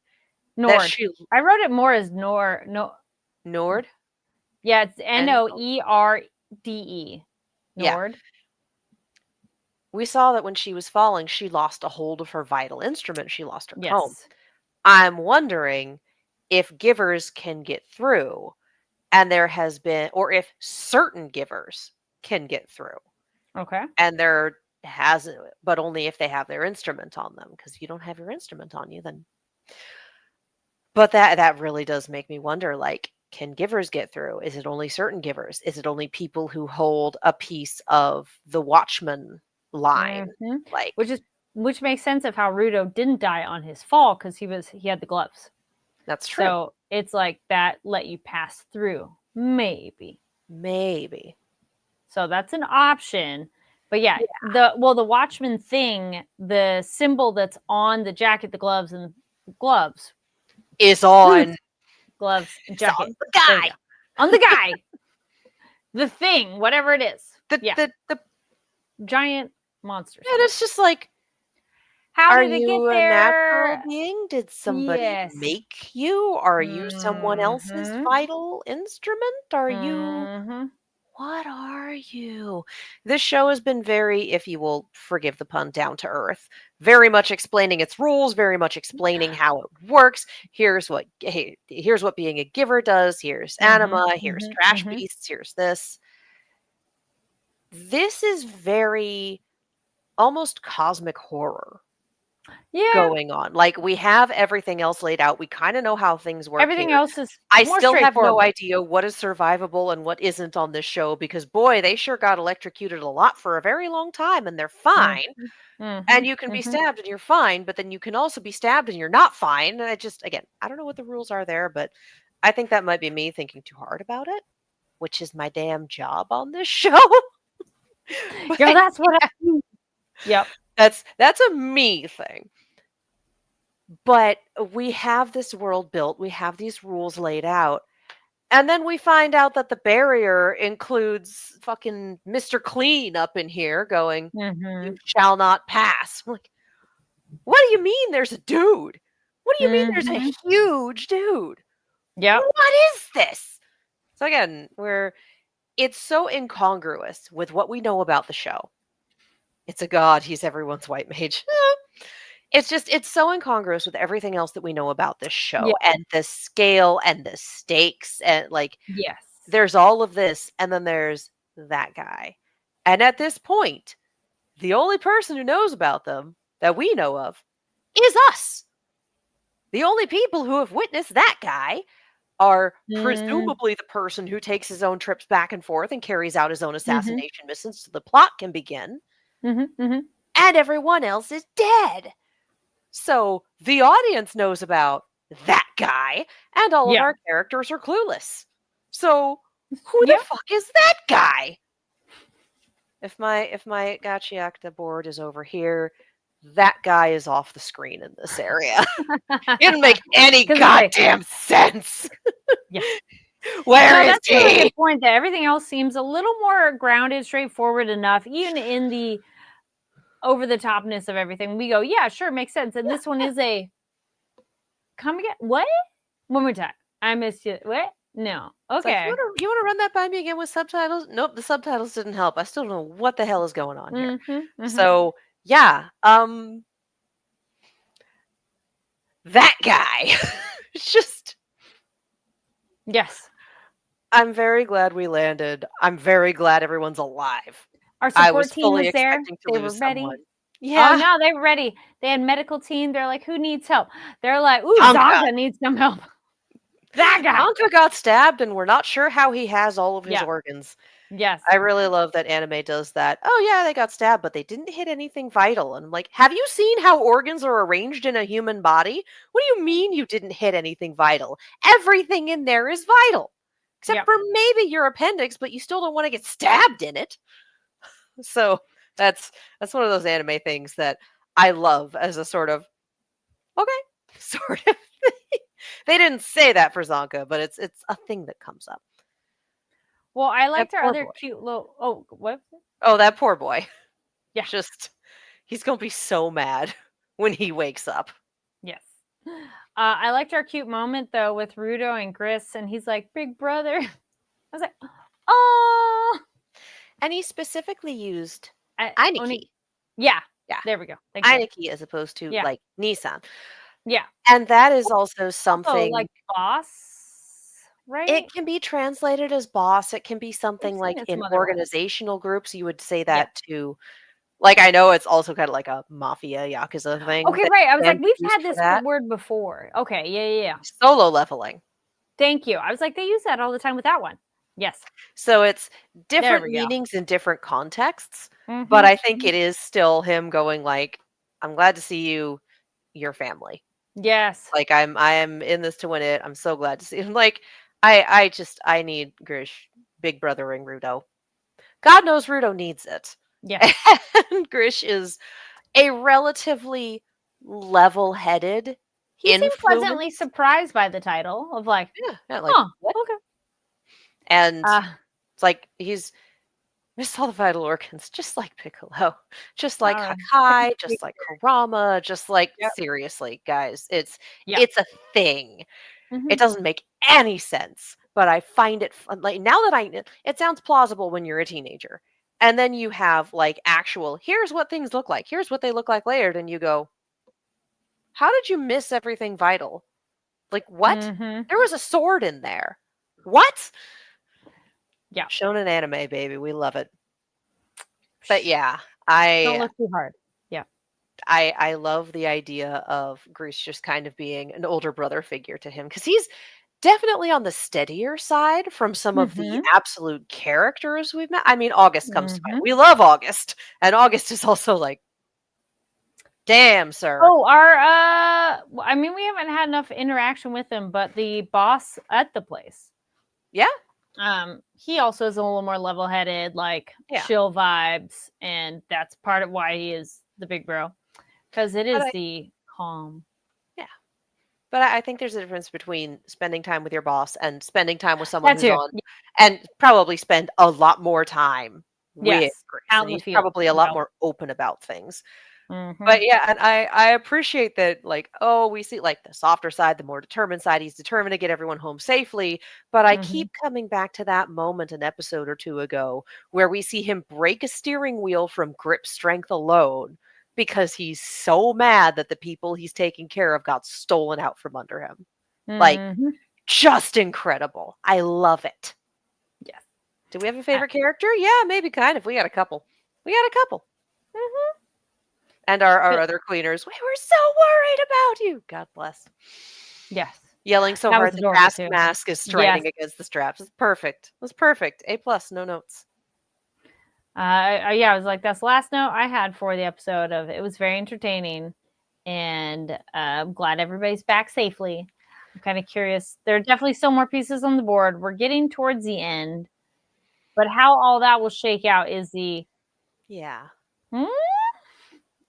that Nord. she I wrote it more as Nor. No. Nord Yeah, it's and Noerde. yeah. Nord. We saw that when she was falling, she lost a hold of her vital instrument. She lost her comb. Yes. I'm wondering if givers can get through, and there has been, or if certain givers can get through, Okay. and there hasn't, but only if they have their instrument on them. Because if you don't have your instrument on you, then. But that really does make me wonder, like, can givers get through? Is it only certain givers? Is it only people who hold a piece of the Watchman line? Mhm. Like, Which makes sense of how Rudo didn't die on his fall because he had the gloves. that's true. So it's like that let you pass through. Maybe. Maybe. So that's an option. But yeah, the Watchman thing, the symbol that's on the jacket, the gloves, and gloves, Is on. gloves, It's jacket. on the There we guy. go. On the guy. The thing, whatever it is. The Giant monster. and it's just like, How are did it get you a natural there? being? Did somebody Yes. make you? Are you someone else's Mhm. vital instrument? Are you Mhm. what are you? This show has been very, if you will forgive the pun, down to earth. Very much explaining its rules, very much explaining how it works. Here's what being a giver does. Here's anima, here's trash beasts, here's this. This is very almost cosmic horror Yeah. going on. Like, we have everything else laid out. We kind of know how things work Everything here. else is I more still have no straightforward. idea what is survivable and what isn't on this show, because boy, they sure got electrocuted a lot for a very long time, and they're fine. And you can be stabbed and you're fine, but then you can also be stabbed and you're not fine. And again, I don't know what the rules are there, but I think that might be me thinking too hard about it, which is my damn job on this show. But Yo, that's what I mean. Yep. that's a me thing. But we have this world built, we have these rules laid out, and then we find out that the barrier includes fucking Mr. Clean up in here going, "You shall not pass." I'm like, what do you mean there's a dude? What do you mean there's a huge dude? Yep. What is this? So again, it's so incongruous with what we know about the show. It's a god, he's everyone's white mage. It's so incongruous with everything else that we know about this show, and the scale and the stakes, and like, Yes. there's all of this, and then there's that guy. And at this point, the only person who knows about them that we know of is us. The only people who have witnessed that guy are presumably the person who takes his own trips back and forth and carries out his own assassination missions so the plot can begin. And everyone else is dead. So the audience knows about that guy, and all of our characters are clueless. So who the fuck is that guy? If my Gachiacta board is over here, that guy is off the screen in this area. It didn't make any goddamn sense. Where is that's he? really the point, that everything else seems a little more grounded, straightforward enough, even in the over the topness of everything. We go, yeah, sure, makes sense. And this one is a come again. What? One more time. I missed you. What? No. Okay. Like, you want to run that by me again with subtitles? Nope, the subtitles didn't help. I still don't know what the hell is going on here. So yeah, that guy. It's just, yes. I'm very glad we landed. I'm very glad everyone's alive. Our support team was there. They were ready. Someone. Yeah. Oh no, they were ready. They had medical team. They're like, who needs help? They're like, ooh, Zonka needs some help. That guy. Zonka got stabbed, and we're not sure how he has all of his organs. Yes. I really love that anime does that. Oh yeah, they got stabbed, but they didn't hit anything vital. And I'm like, have you seen how organs are arranged in a human body? What do you mean you didn't hit anything vital? Everything in there is vital. Except for maybe your appendix, but you still don't want to get stabbed in it. So that's one of those anime things that I love as a sort of, okay, sort of thing. They didn't say that for Zonka, but it's a thing that comes up. Well, I liked our other cute little. Oh, what? Oh, that poor boy. Yeah. He's going to be so mad when he wakes up. Yes. I liked our cute moment, though, with Rudo and Gris, and he's like, big brother. I was like, oh. And he specifically used Ainiki. Yeah. Yeah. There we go. Ainiki as opposed to, like, Nissan. Yeah. And that is also Also, something. like boss, It right? can be translated as boss, it can be We've something seen like it in some other ways. organizational groups, you would say Yeah. that to like, I know it's also kinda like a mafia, yakuza thing Okay, that right. I was can like, be we've used had for this that. word before. Okay. Yeah, yeah, yeah. Solo leveling. Thank you. I was like, they use that all the time with that one. Yes. So it's There different we go. meanings in different contexts, but Mhm. I think it is still him going like, "I'm glad to see you, your family." Yes. Like, I am in this to win it. I'm so glad to see him. Like, I need Grish big brothering Rudo. God knows Rudo needs it. Yes. And Grish is a relatively level-headed He seemed pleasantly influence. surprised by the title of like, Yeah, yeah, like, huh, what? okay. And Uh, it's like he's missed all the vital organs, just like Piccolo, just like uh, Hakai, just like Kurama, just like yep. seriously, guys, it's Yeah. it's a thing. It Mhm. doesn't make any sense, but I find it fun. Like now that it sounds plausible when you're a teenager. And then you have like actual, here's what things look like. Here's what they look like layered. And you go, how did you miss everything vital? Like, what? Mhm. There was a sword in there. What? Yeah. Shonen anime, baby. We love it. But Shh, yeah, don't I look too hard. Yeah. I love the idea of Grease just kind of being an older brother figure to him because he's definitely on the steadier side from some of the Mhm. absolute characters we've met. I mean, August comes to mind. Mhm. We love August, and August is also like, damn, sir. Oh, our I mean, we haven't had enough interaction with him, but the boss at the place, Yeah, he also is a little more level-headed, like yeah. chill vibes, and that's part of why he is the big bro, because it But is I the calm. yeah. But I think there's a difference between spending time with your boss and spending time with someone That who's too. on and probably spend a lot more time with Yes, Grace, out and in the he's field. probably a lot Yep. more open about things. But Mhm. yeah, and I appreciate that, like, oh, we see like the softer side, the more determined side. He's determined to get everyone home safely. But I Mhm. keep coming back to that moment an episode or two ago where we see him break a steering wheel from grip strength alone because he's so mad that the people he's taking care of got stolen out from under him. Like, Mhm. just incredible. I love it. Yes. Do we have a Uh, favorite character? Yeah, maybe kind of. We got a couple. We got a couple. mhm. And our But other cleaners, "We were so worried about you." God bless. yes, Yelling so that was hard the adorable gas too. mask is Yes. striding against the straps. It's perfect. It was perfect. A plus, no notes. Yeah, I was like, that's the last note I had for the episode of it was very entertaining, and I'm glad everybody's back safely. I'm kind of curious. There are definitely still more pieces on the board. We're getting towards the end, but how all that will shake out is the Yeah. hmm?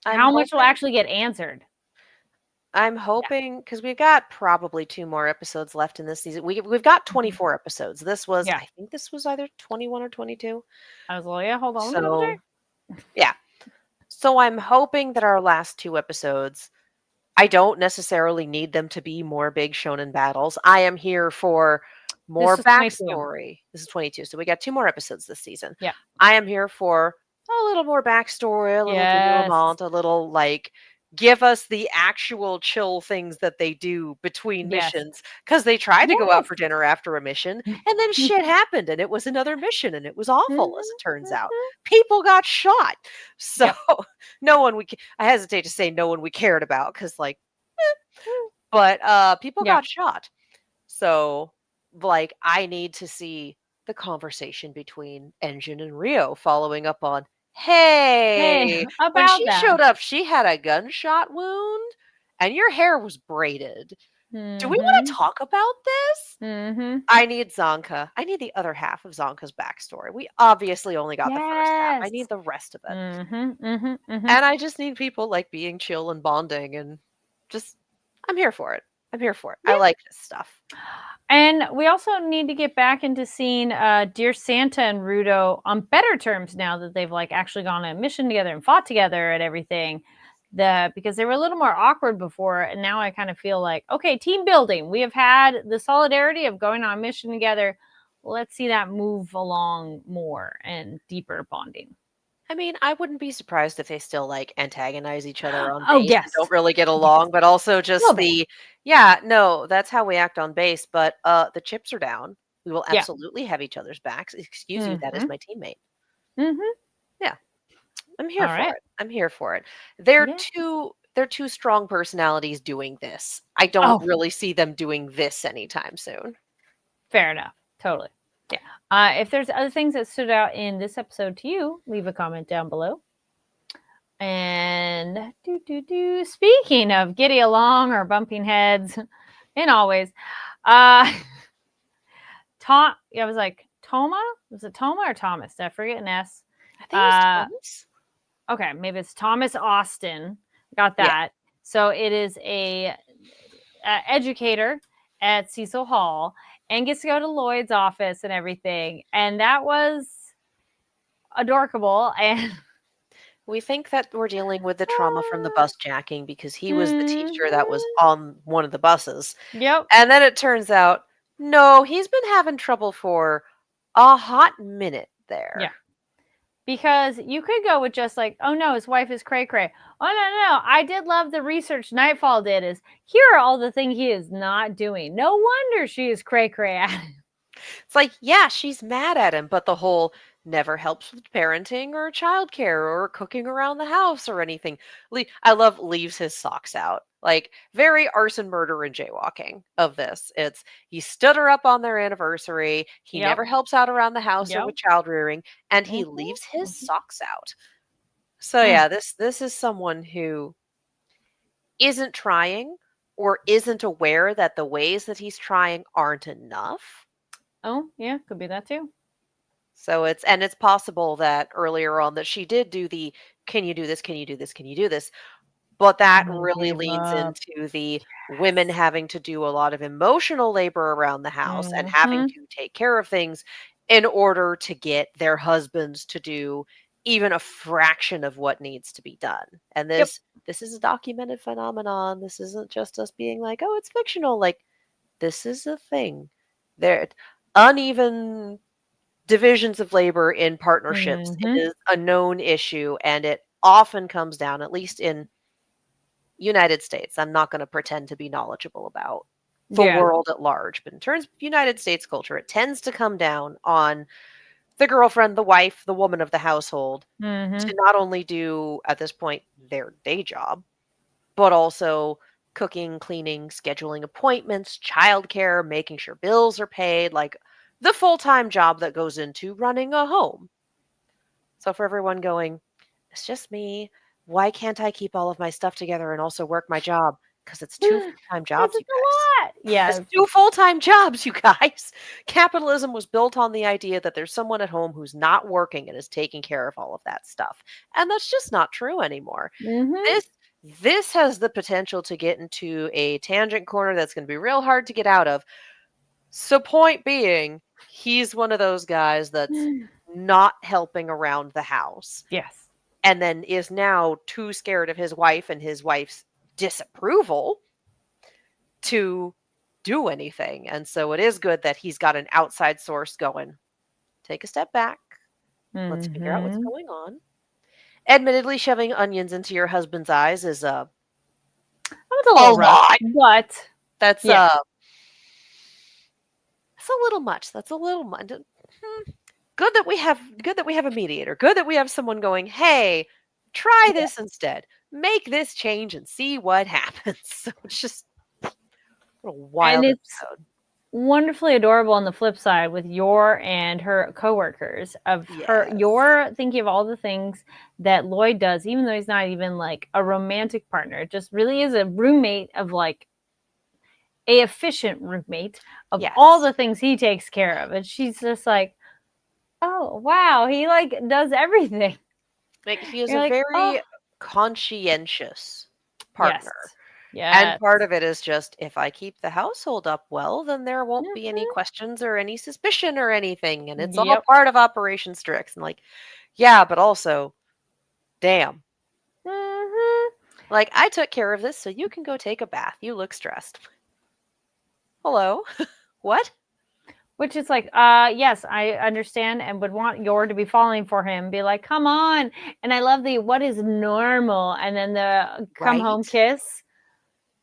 I'm How much will hoping actually get answered. I'm Yeah. hoping because 'cause we've got probably 2 more episodes left in this season. We've got Mhm. 24 episodes. This was Yeah. I think this was either 21 or 22. I was like, yeah, hold on, let me double So, check. yeah. So I'm hoping that our last 2 episodes I don't necessarily need them to be more big shonen battles. I am here for This more was 22. backstory. This is 22, so we got 2 more episodes this season. Yeah. I am here for a little more backstory, a little Yes. denouement, a little like give us the actual chill things that they do between Yes. missions because they tried to go out Yes. for dinner after a mission and then shit happened and it was another mission and it was awful as it turns out. People got shot. So Yep. no one I hesitate to say no one we cared about because like but people Yeah. got shot. So like I need to see the conversation between Engine and Rio following up on Hey, hey, when about she that. showed up she had a gunshot wound and your hair was braided. Do we want to Mhm. talk about this? Mhm. I need Zonka. I need the other half of Zonka's backstory. We obviously only got the first half. I Yes. need the rest of it. Mhm. Mhm. Mhm. And I just need people like being chill and bonding and just I'm here for it. I'm here for it. I Yeah. like this stuff. And we also need to get back into seeing Dear Santa and Rudo on better terms now that they've like actually gone on a mission together and fought together and everything. Because they were a little more awkward before, and now I kind of feel like, okay, team building. We have had the solidarity of going on a mission together. Let's see that move along more and deeper bonding. I mean, I wouldn't be surprised if they still like antagonize each other on Oh, base and yes. don't really get Yes. along, but also A little just bit. yeah, no, that's how we act on base, but the chips are down. We will Yeah. absolutely have each other's backs. Excuse you, that is Mhm. my teammate. Mhm. Yeah, I'm here All for right. it. I'm here for it. Yeah. They're two strong personalities doing this. I don't Oh, really see them doing this anytime soon. fair enough. Totally. Yeah. If there's other things that stood out in this episode to you, leave a comment down below. And speaking of getting along or bumping heads, and always, Tom. I was like Toma. Was it Toma or Thomas? Did I forget an S? I think it was Uh, Thomas. okay, maybe it's Thomas Austin. Got Yeah. that. So it is a educator at Cecil Hall and gets to go to Lloyd's office and everything. And that was adorable. And We think that we're dealing with the trauma from the bus jacking because he was the teacher that was mhm. on one of the buses. Yep. And then it turns out, no, he's been having trouble for a hot minute Yeah. there. Because you could go with just like, oh no, his wife is cray cray. Oh no. I did love the research Nightfall did is here are all the things he is not doing. No wonder she is cray cray at him. It's like, yeah, she's mad at him, but the whole never helps with parenting or childcare or cooking around the house or anything. I love leaves his socks out. Like very arson, murder, and jaywalking of this. It's he stood her up on their anniversary. He Yep. never helps out around the house or Yep. with child rearing, and he leaves his socks out. So yeah, this is someone who isn't trying or isn't aware that the ways that he's trying aren't enough. Oh, yeah, could be that too. So it's possible that earlier on that she did do the can you do this? Can you do this? Can you do this? But that And really gave leans up. into the women having to do a lot of emotional labor around the house and having Mm-hmm. to take care of things in order to get their husbands to do even a fraction of what needs to be done. And Yep. this is a documented phenomenon. This isn't just us being like, "Oh, it's fictional." Like this is a thing. There uneven divisions of labor in partnerships Mm-hmm. is a known issue, and it often comes down, at least in United States. I'm not going to pretend to be knowledgeable about the Yeah. world at large, but in terms of United States culture, it tends to come down on the girlfriend, the wife, the woman of the household Mm-hmm. to not only do at this point their day job, but also cooking, cleaning, scheduling appointments, childcare, making sure bills are paid, like the full-time job that goes into running a home. So for everyone going, it's just me. Why can't I keep all of my stuff together and also work my job? Because it's two full-time Because jobs, you it's guys. a lot. It's Yes. two full-time jobs, you guys. Capitalism was built on the idea that there's someone at home who's not working and is taking care of all of that stuff. And that's just not true anymore. Mm-hmm. This this has the potential to get into a tangent corner that's going to be real hard to get out of. So point being, he's one of those guys that's not helping around the house Yes. and then is now too scared of his wife and his wife's disapproval to do anything. And so it is good that he's got an outside source going, take a step back. Let's figure out what's Mm-hmm. going on. Admittedly, shoving onions into your husband's eyes is That was a a little rough, lot. but That's yeah. that's a little much. That's a little much. Good that we have a mediator. Good that we have someone going, "Hey, try this instead. Make this change and see what happens." So it's just what a And wild it's episode. wonderfully adorable on the flip side with your and her coworkers of her Yes. you're thinking of all the things that Lloyd does, even though he's not even like a romantic partner. It just really is a roommate of like a efficient roommate of all Yes. the things he takes care of. And she's just like, oh wow, he like does everything. Like he is You're a like, oh very conscientious yes. partner. And Yes. part of it is just if I keep the household up well, then there won't be any Mhm. questions or any suspicion or anything. And it's all Yep. part of Operation Strix. And like, yeah, but also, damn. Mhm. Like, I took care of this, so you can go take a bath. You look stressed. Hello? What? Which is like, yes, I understand and would want Yor to be falling for him, be like, come on. And I love the what is normal and then the come home Right? kiss.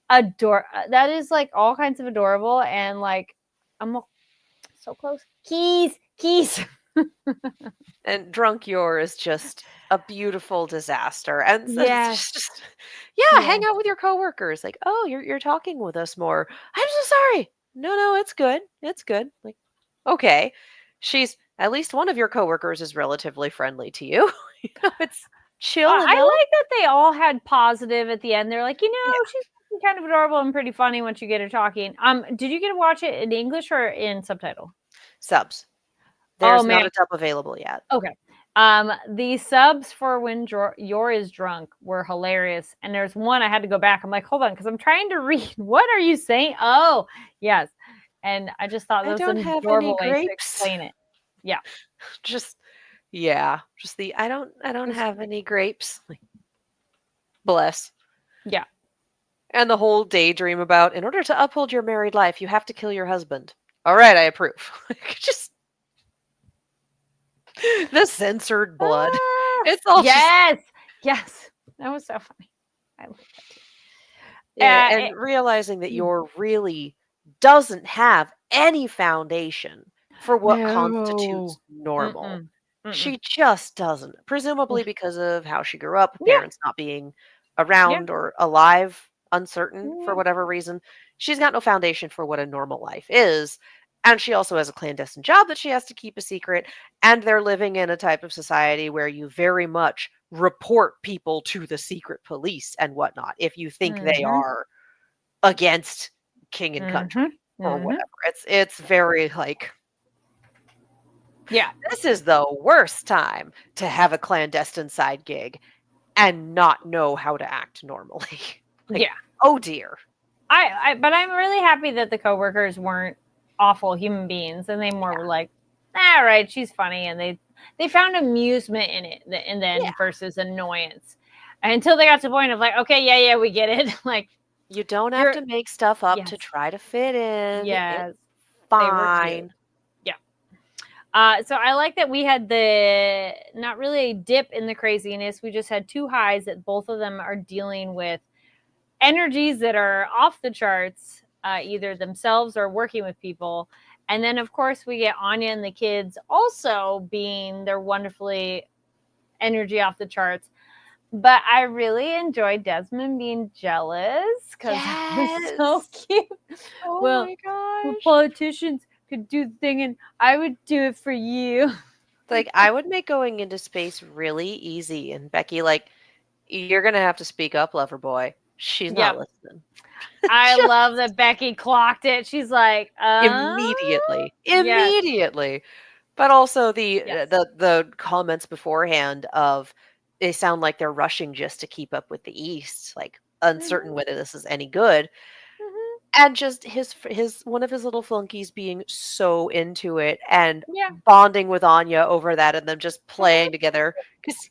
That is like all kinds of adorable and like I'm so close. Keys. And Drunk Yor is just a beautiful disaster. And Yes. yeah, hang Yes. out with your coworkers. Like, oh, you're talking with us more. I'm so sorry. No, it's good. It's good. Like, okay. She's at least one of your coworkers is relatively friendly to you. It's chill I enough. like that they all had positive at the end. They're like, Yeah. she's kind of adorable and pretty funny once you get her talking. Did you get to watch it in English or in subtitle? Subs. Oh There's not man. a dub available yet. Okay. The subs for when Yor is drunk were hilarious, and there's one I had to go back. I'm like, hold on, because I'm trying to read. What are you saying? Oh, yes. And I just thought I that was don't an have any adorable way to grapes. explain it. Yeah. Just yeah, just the I don't have any grapes. Like, bless. Yeah. And the whole daydream about in order to uphold your married life, you have to kill your husband. All right, I approve. Just the censored blood. It's all just Yes. Yes. That was so funny. I love that too. yeah, and realizing that Mm. you're really doesn't have any foundation for what No. constitutes normal. Mm-mm. Mm-mm. She just doesn't. Presumably because of how she grew up, Yeah. parents not being Yeah. around or alive, uncertain for Yeah. whatever reason. She's got no foundation for what a normal life is. And she also has a clandestine job that she has to keep a secret. And they're living in a type of society where you very much report people to the secret police and whatnot if you think they Mm-hmm. are against king and country Mm-hmm. or Mm-hmm. whatever. It's very like Yeah. this is the worst time to have a clandestine side gig and not know how to act normally. Like, Yeah. oh dear. But I'm really happy that the coworkers weren't awful human beings, and they more were like, all right, she's funny, and they found amusement in it in the Yeah. end versus annoyance, until they got to the point of like, okay, yeah, we get it. Like, You don't have you're to make stuff up to yes, try to fit in. It's yes, they were cute. fine. Yeah. So I like that we had not really a dip in the craziness. We just had two highs that both of them are dealing with energies that are off the charts, either themselves or working with people. And then, of course, we get Anya and the kids also being their wonderfully energy off the charts. But I really enjoyed Desmond being jealous because that was so Yes. cute. Oh Well, my well, gosh. politicians could do the thing, and I would do it for you. Like, I would make going into space really easy. And Becky, like, you're going to have to speak up, lover boy. She's not Yep. listening. I Just love that Becky clocked it. She's like, immediately. yes, Immediately. But also yes. the comments beforehand of they sound like they're rushing just to keep up with the East, like uncertain Mhm, whether this is any good. mhm. And just his one of his little flunkies being so into it and Yeah. bonding with Anya over that and them just playing together. Because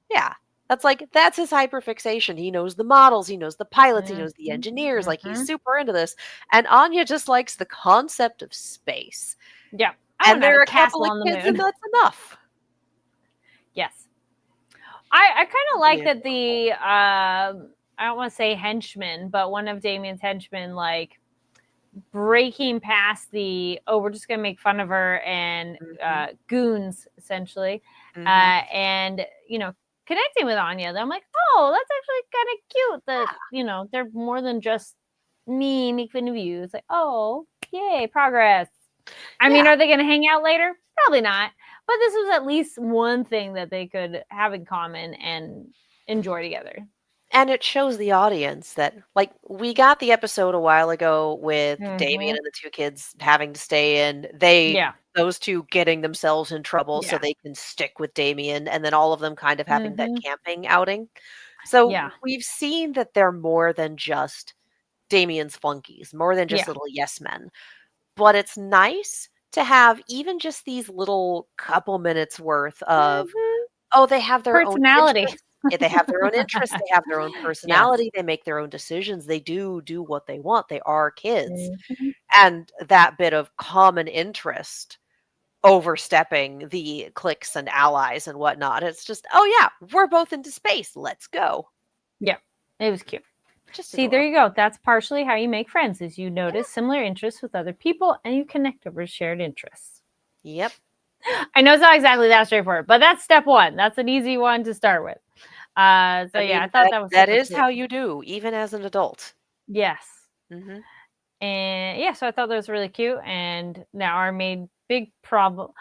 yeah, that's his hyperfixation. He knows the models, he knows the pilots, he knows the Mhm, engineers. Like he's mhm. super into this. And Anya just likes the concept of space. Yeah. I And wanna have there a are a couple castle of on the kids, and moon. that's enough. Yes. I kinda like Really that adorable. I don't wanna say henchman, but one of Damien's henchmen, like, breaking past we're just gonna make fun of her and, Mhm, goons, essentially, mhm. and, connecting with Anya. Then I'm like, "Oh, that's actually kinda cute that, they're more than just me, make fun of you." It's like, "Oh, yay, progress." I mean, Yeah, are they gonna hang out later? Probably not, but this was at least one thing that they could have in common and enjoy together. and it shows the audience that like, we got the episode a while ago with Damien Mhm. and the 2 kids having to stay in. Yeah. Those 2 getting themselves in trouble so Yeah. they can stick with Damien, and then all of them kind of having that Mhm. camping outing. So, Yeah. we've seen that they're more than just Damien's flunkies, more than just Yeah. little yes men. But it's nice to have even just these little couple minutes worth of, Mhm. oh, they have their own Personality. interests. They have their own interests, they have their own personality, they make their own decisions, they do what they want, they are kids. Mhm. And that bit of common interest overstepping the cliques and allies and whatnot, it's just, "Oh, yeah, we're both into space, let's go." Yeah, it was cute. Just See, there adorable. you go. That's partially how you make friends is you notice similar interests with other people and you connect over shared interests. Yep. I know it's not exactly that straightforward, but that's step one. That's an easy one to start with. So I yeah, I mean, thought that was that super is cute. how you do, even as an adult. Yes. Mhm. And yeah, so I thought that was really cute. And now our main big problem.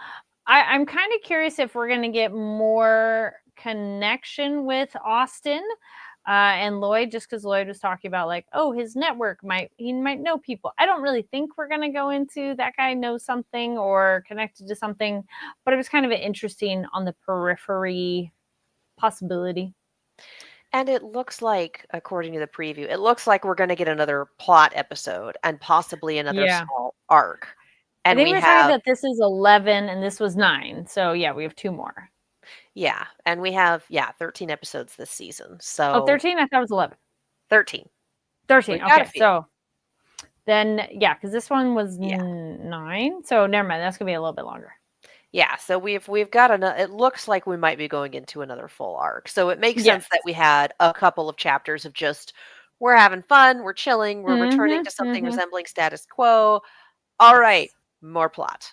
I'm kind of curious if we're gonna get more connection with Austin and Lloyd, just because Lloyd was talking about like, oh, his network he might know people. I don't really think we're gonna go into that guy knows something or connected to something, but it was kind of an interesting on the periphery possibility. And it looks like, according to the preview, it looks like we're gonna get another plot episode and possibly another Yeah. small arc. I And think we we were talking have that this is 11 and this was 9. So yeah, we have 2 more. Yeah, and we have, 13 episodes this season, Oh, so 13? I thought it was 11. 13. 13. We've got a Okay. few. So then, yeah, because this one was Yeah. 9. So never mind. That's going to be a little bit longer. Yeah, so we've got it looks like we might be going into another full arc. So it makes Yes. sense that we had a couple of chapters of just we're having fun, we're chilling, we're returning to Mm-hmm. something Mm-hmm. resembling status quo. All right, Yes. more plot.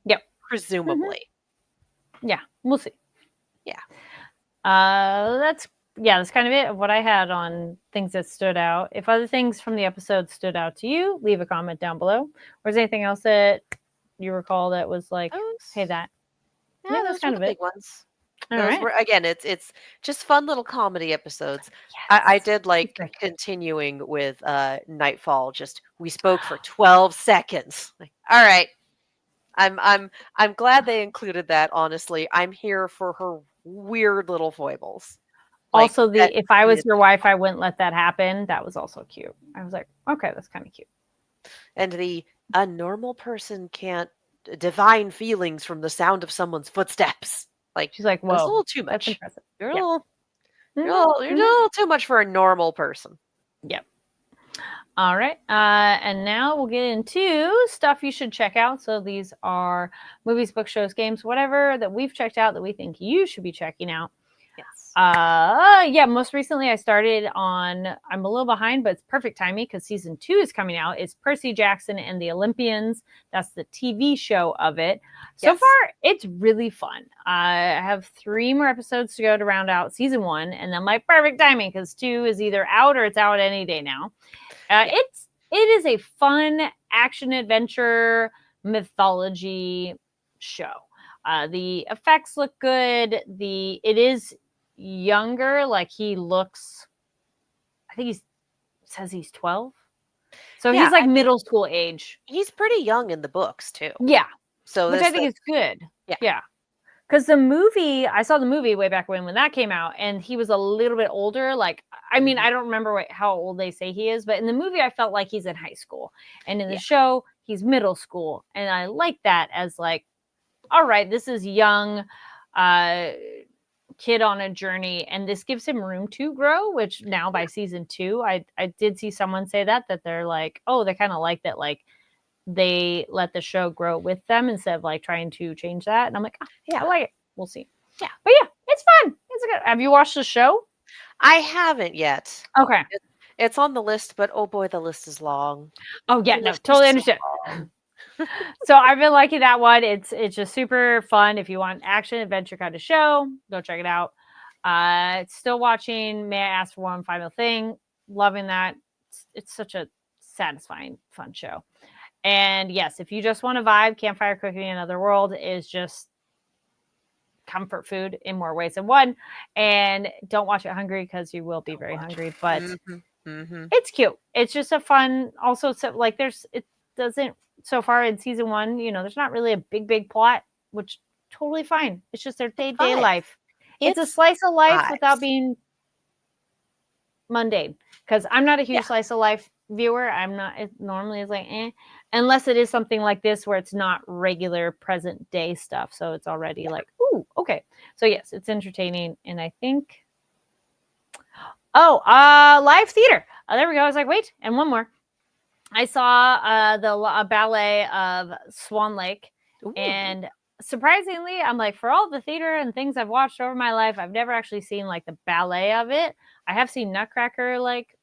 Yep. Mm-hmm. Presumably. Yeah. We'll see. Yeah. That's kind of it of what I had on things that stood out. If other things from the episode stood out to you, leave a comment down below. Or is there anything else that you recall that was like, hey, Those, that? yeah, Yeah, that's those were kind the of it. big ones. All Those right. were again, it's just fun little comedy episodes. I Yes. did It's like very cute. continuing with Nightfall, just we spoke for 12 seconds. Like, all right. I'm glad they included that, honestly. I'm here for her weird little foibles. Like Also, that if I was is your wife, I wouldn't let that happen. That was also cute. I was like, okay, that's kind of cute. and the a normal person can't divine feelings from the sound of someone's footsteps. Like She's like, that's a whoa, little too that's much. impressive. You're a Yeah. little you're a Mm-hmm. little too much for a normal person. Yep. All right. And now we'll get into stuff you should check out. So these are movies, books, shows, games, whatever that we've checked out that we think you should be checking out. Yes. Yeah, most recently I started on, I'm a little behind, but it's perfect timing because season 2 is coming out. It's Percy Jackson and the Olympians. That's the TV show of it. So Yes. far, it's really fun. I have 3 more episodes to go to round out season 1, and then like perfect timing because 2 is either out or it's out any day now. Yeah. It is a fun action adventure mythology show. The effects look good. It is younger. Like he looks, I think he says he's 12. So Yeah, he's like I mean, middle school age. he's pretty young in the books too. Yeah, So which this I think is good. yeah. Yeah. Because the movie, I saw the movie way back when that came out, and he was a little bit older. Like, I mean, Mhm. I don't remember how old they say he is, but in the movie, I felt like he's in high school, and in the Yeah. show, he's middle school, and I like that as like, all right, this is young, kid on a journey, and this gives him room to grow. Which now by season 2, I did see someone say that they're like, oh, they kind of like that, like they let the show grow with them instead of like trying to change that. And I'm like, Yeah. I like it. We'll see. Yeah. But yeah, it's fun. It's good. Have you watched the show? I haven't yet. Okay. It's on the list, but oh boy, the list is long. Oh yeah, The no, list is totally so understand. long. So I've been liking that one. It's just super fun. If you want action adventure kind of show, go check it out. Still watching May I Ask for One Final Thing. Loving that. It's such a satisfying, fun show. And yes, if you just want to vibe, Campfire Cooking in Another World is just comfort food in more ways than one. And don't watch it hungry because you will be very hungry. But it's cute. It's just a fun. Also, so like it doesn't so far in season 1. There's not really a big plot, which totally fine. It's just their day-to-day life. It's a slice of life without being mundane. Because I'm not a huge slice of life viewer. I'm not. It normally is like unless it is something like this where it's not regular present day stuff. So it's already like, ooh, okay. So yes, it's entertaining, and I think Oh, live theater. There we go. I was like, wait, and one more. I saw the ballet of Swan Lake, Ooh. and surprisingly, I'm like, for all the theater and things I've watched over my life, I've never actually seen like the ballet of it. I have seen Nutcracker like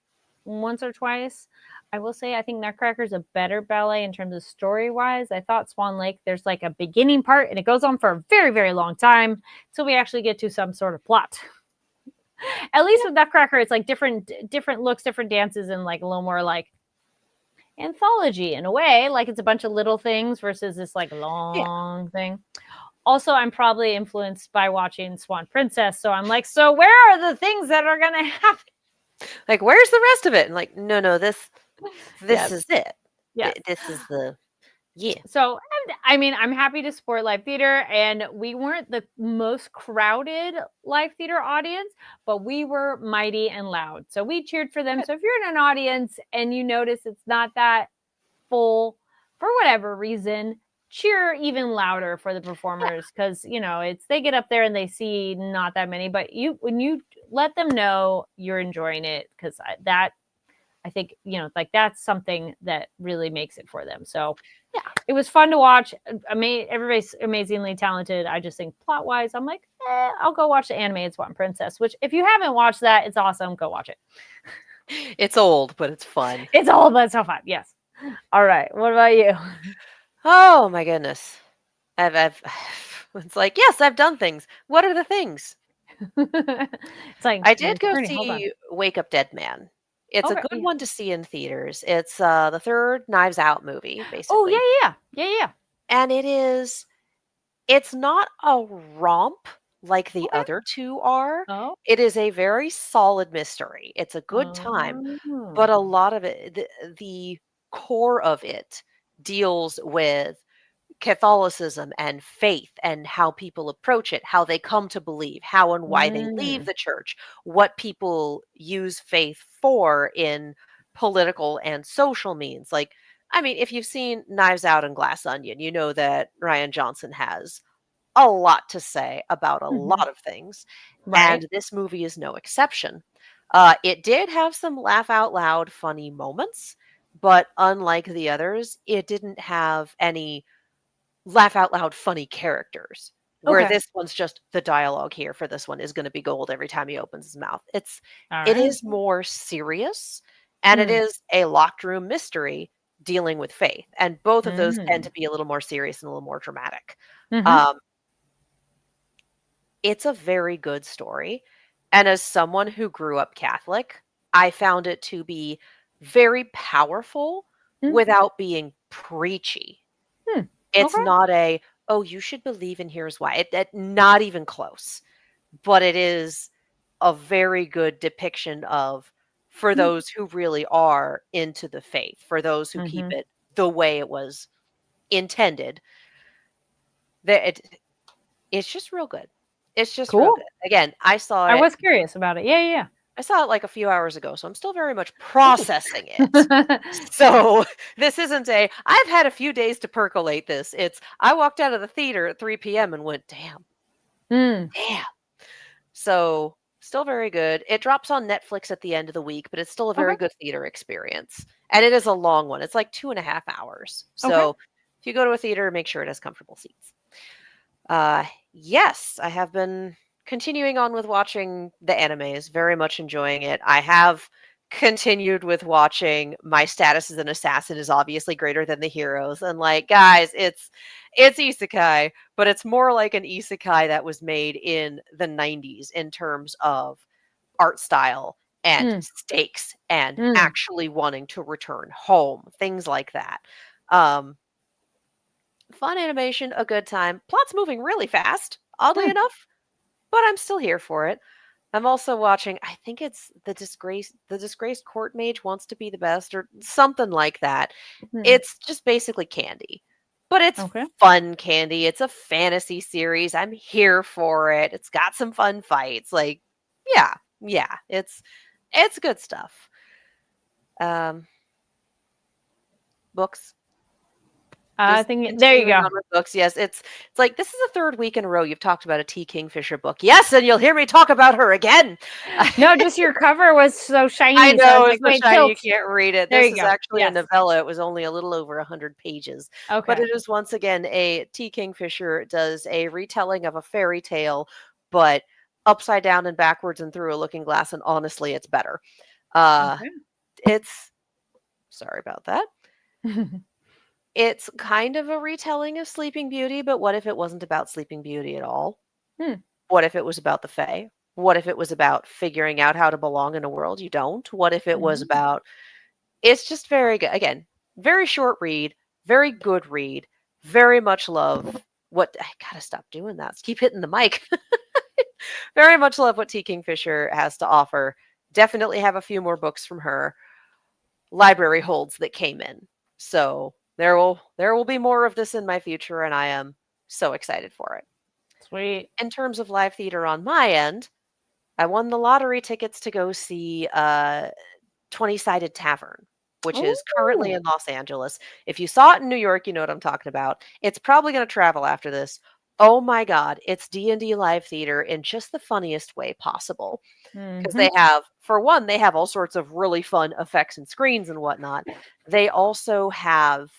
once or twice. I will say I think Nutcracker is a better ballet in terms of story wise. I thought Swan Lake, there's like a beginning part and it goes on for a very, very long time until we actually get to some sort of plot. At least with Nutcracker, it's like different looks, different dances, and like a little more like anthology in a way. Like it's a bunch of little things versus this like long thing. Also, I'm probably influenced by watching Swan Princess, so I'm like, so where are the things that are gonna happen? Like, where's the rest of it? And like, no, this Yes. is it. Yes. This is the So, I mean, I'm happy to support live theater, and we weren't the most crowded live theater audience, but we were mighty and loud. So we cheered for them. Good. So if you're in an audience and you notice it's not that full for whatever reason, cheer even louder for the performers because it's they get up there and they see not that many, but when you let them know you're enjoying it, because that I think like that's something that really makes it for them. So yeah, it was fun to watch. Everybody's amazingly talented. I just think plot wise, I'm like, I'll go watch the animated Swan Princess. Which if you haven't watched that, it's awesome. Go watch it. It's old, but it's fun. It's old, but it's so fun. Yes. All right. What about you? Oh my goodness. I've it's like, yes, I've done things. What are the things? It's like I did go Ernie, hold on. see Wake Up Dead Man. It's a Okay. good one to see in theaters. It's the third Knives Out movie, Oh basically. yeah. And it's not a romp like the Okay. other two are. Oh. It is a very solid mystery. It's a good time, but a lot of it, the core of it deals with Catholicism and faith and how people approach it, how they come to believe, how and why they leave the church, what people use faith for in political and social means. Like, I mean, if you've seen Knives Out and Glass Onion, you know that Ryan Johnson has a lot to say about a Mhm. lot of things, Right. and this movie is no exception. It did have some laugh out loud funny moments, but unlike the others, it didn't have any laugh out loud funny characters. Where Okay. this one's just the dialogue here for this one is going to be gold every time he opens his mouth. All It right. is more serious, and it Mm. is a locked room mystery dealing with faith, and both of those tend Mm. to be a little more serious and a little more dramatic. Mhm. Um, it's a very good story, and as someone who grew up Catholic, I found it to be very powerful Mm. without being preachy. Hmm. It's Okay. not a, "Oh, you should believe and here's why." Not even close, but it is a very good depiction of for Mm. those who really are into the faith, for those who keep Mhm. it the way it was intended. That it's just real good. It's just real Cool. good. Again, I was curious about it. Yeah. I saw it like a few hours ago, so I'm still very much Ooh. processing it. So this isn't I've had a few days to percolate this. I walked out of the theater at 3 p.m. and went, damn, Mm. damn. So still very good. It drops on Netflix at the end of the week, but it's still a very Okay. good theater experience. And it is a long one. It's like 2.5 hours. Okay. So if you go to a theater, make sure it has comfortable seats. Yes, I have been continuing on with watching the animes, very much enjoying it. I have continued with watching My Status as an Assassin is obviously greater than the heroes. And like, guys, it's isekai, but it's more like an isekai that was made in the 90s in terms of art style and Mm. stakes and Mm. actually wanting to return home, things like that. Um, Fun animation, a good time. Plot's moving really fast, oddly Mm. enough, but I'm still here for it. I'm also watching, I think it's the disgraced court mage wants to be the best or something like that. Mm. It's just basically candy. But it's Okay. fun candy. It's a fantasy series. I'm here for it. It's got some fun fights. Like, yeah, yeah, it's good stuff. Um Books. I Just think there you continuing go. on with books. Yes, it's like this is the third week in a row you've talked about a T. Kingfisher book. Yes, and you'll hear me talk about her again. No, just your cover was so shiny. I So I know was it's like, so wait, shiny you tilt. can't read it. There This you is go. actually a Yes. novella. It was only a little over 100 pages. But Okay. it is once again a T. Kingfisher does a retelling of a fairy tale, but upside down and backwards and through a looking glass, and honestly, it's better. Uh it's sorry about that. Okay. It's kind of a retelling of Sleeping Beauty, but what if it wasn't about Sleeping Beauty at all? Hmm. What if it was about the Fae? What if it was about figuring out how to belong in a world you don't? What if it was Mm. about it's just very good. Again, very short read, very good read, very much love what I gotta stop doing that. Keep hitting the mic. Very much love what T. Kingfisher has to offer. Definitely have a few more books from her library holds that came in. So there will be more of this in my future, and I am so excited for it. Sweet. In terms of live theater on my end, I won the lottery tickets to go see 20 Sided Tavern, which is currently Oh. in Los Angeles. If you saw it in New York, you know what I'm talking about. It's probably going to travel after this. Oh my god, it's D&D live theater in just the funniest way possible. Because Mm-hmm. they have, for one, they have all sorts of really fun effects and screens and whatnot. They also have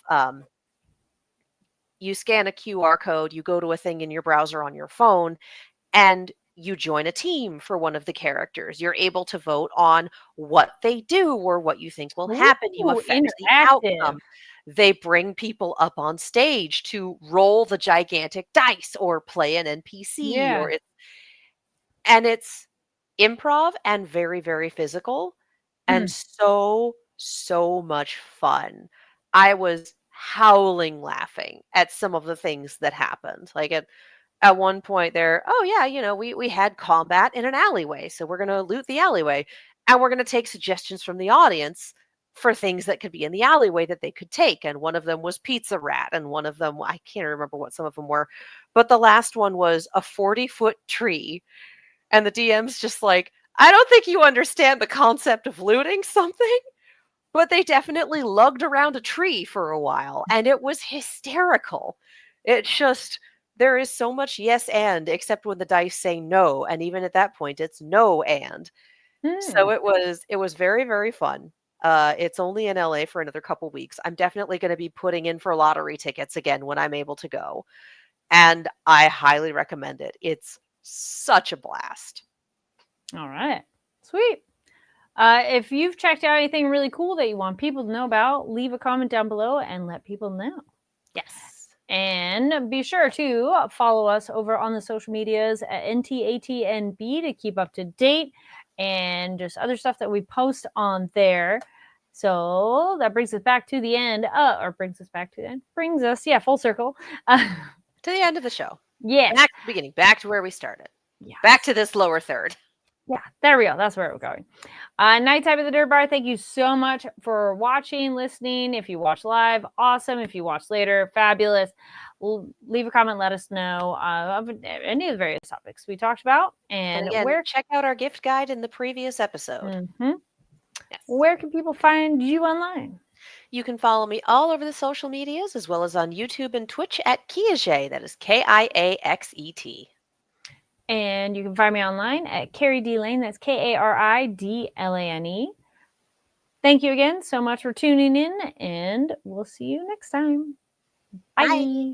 you scan a QR code, you go to a thing in your browser on your phone, and you join a team for one of the characters. You're able to vote on what they do or what you think will happen. You Ooh, affect the interactive. outcome. They bring people up on stage to roll the gigantic dice or play an NPC Yeah. or it's improv and very, very physical and Hmm. so much fun. I was howling laughing at some of the things that happened. Like at one point there, oh yeah, we had combat in an alleyway, so we're gonna loot the alleyway. And we're gonna take suggestions from the audience for things that could be in the alleyway that they could take. And one of them was Pizza Rat, and one of them, I can't remember what some of them were, but the last one was a 40-foot tree. And the DM's just like, I don't think you understand the concept of looting something, but they definitely lugged around a tree for a while, and it was hysterical. It's just there is so much yes and except when the dice say no, and even at that point it's no and. Hmm. So it was very, very fun. It's only in LA for another couple weeks. I'm definitely going to be putting in for lottery tickets again when I'm able to go, and I highly recommend it. It's such a blast. All right. Sweet. If you've checked out anything really cool that you want people to know about, leave a comment down below and let people know. Yes. And be sure to follow us over on the social medias at NTATNB to keep up to date and just other stuff that we post on there. So that brings us back to the end, brings us, yeah, full circle. To the end of the show. Yes. Back to the beginning, back to where we started. Yes. Back to this lower third. Yeah, there we go. That's where we're going. Nighttime at the Dirt Bar, thank you so much for watching, listening. If you watch live, awesome. If you watch later, fabulous. Leave a comment, let us know of any of the various topics we talked about. And And again, check out our gift guide in the previous episode. Yes. where can people find you online? You can follow me all over the social medias as well as on YouTube and Twitch at Kiaxet. That is Kiaxet. And you can find me online at Carrie D Lane. That's KARIDLANE. Thank you again so much for tuning in, and we'll see you next time. Bye. Bye.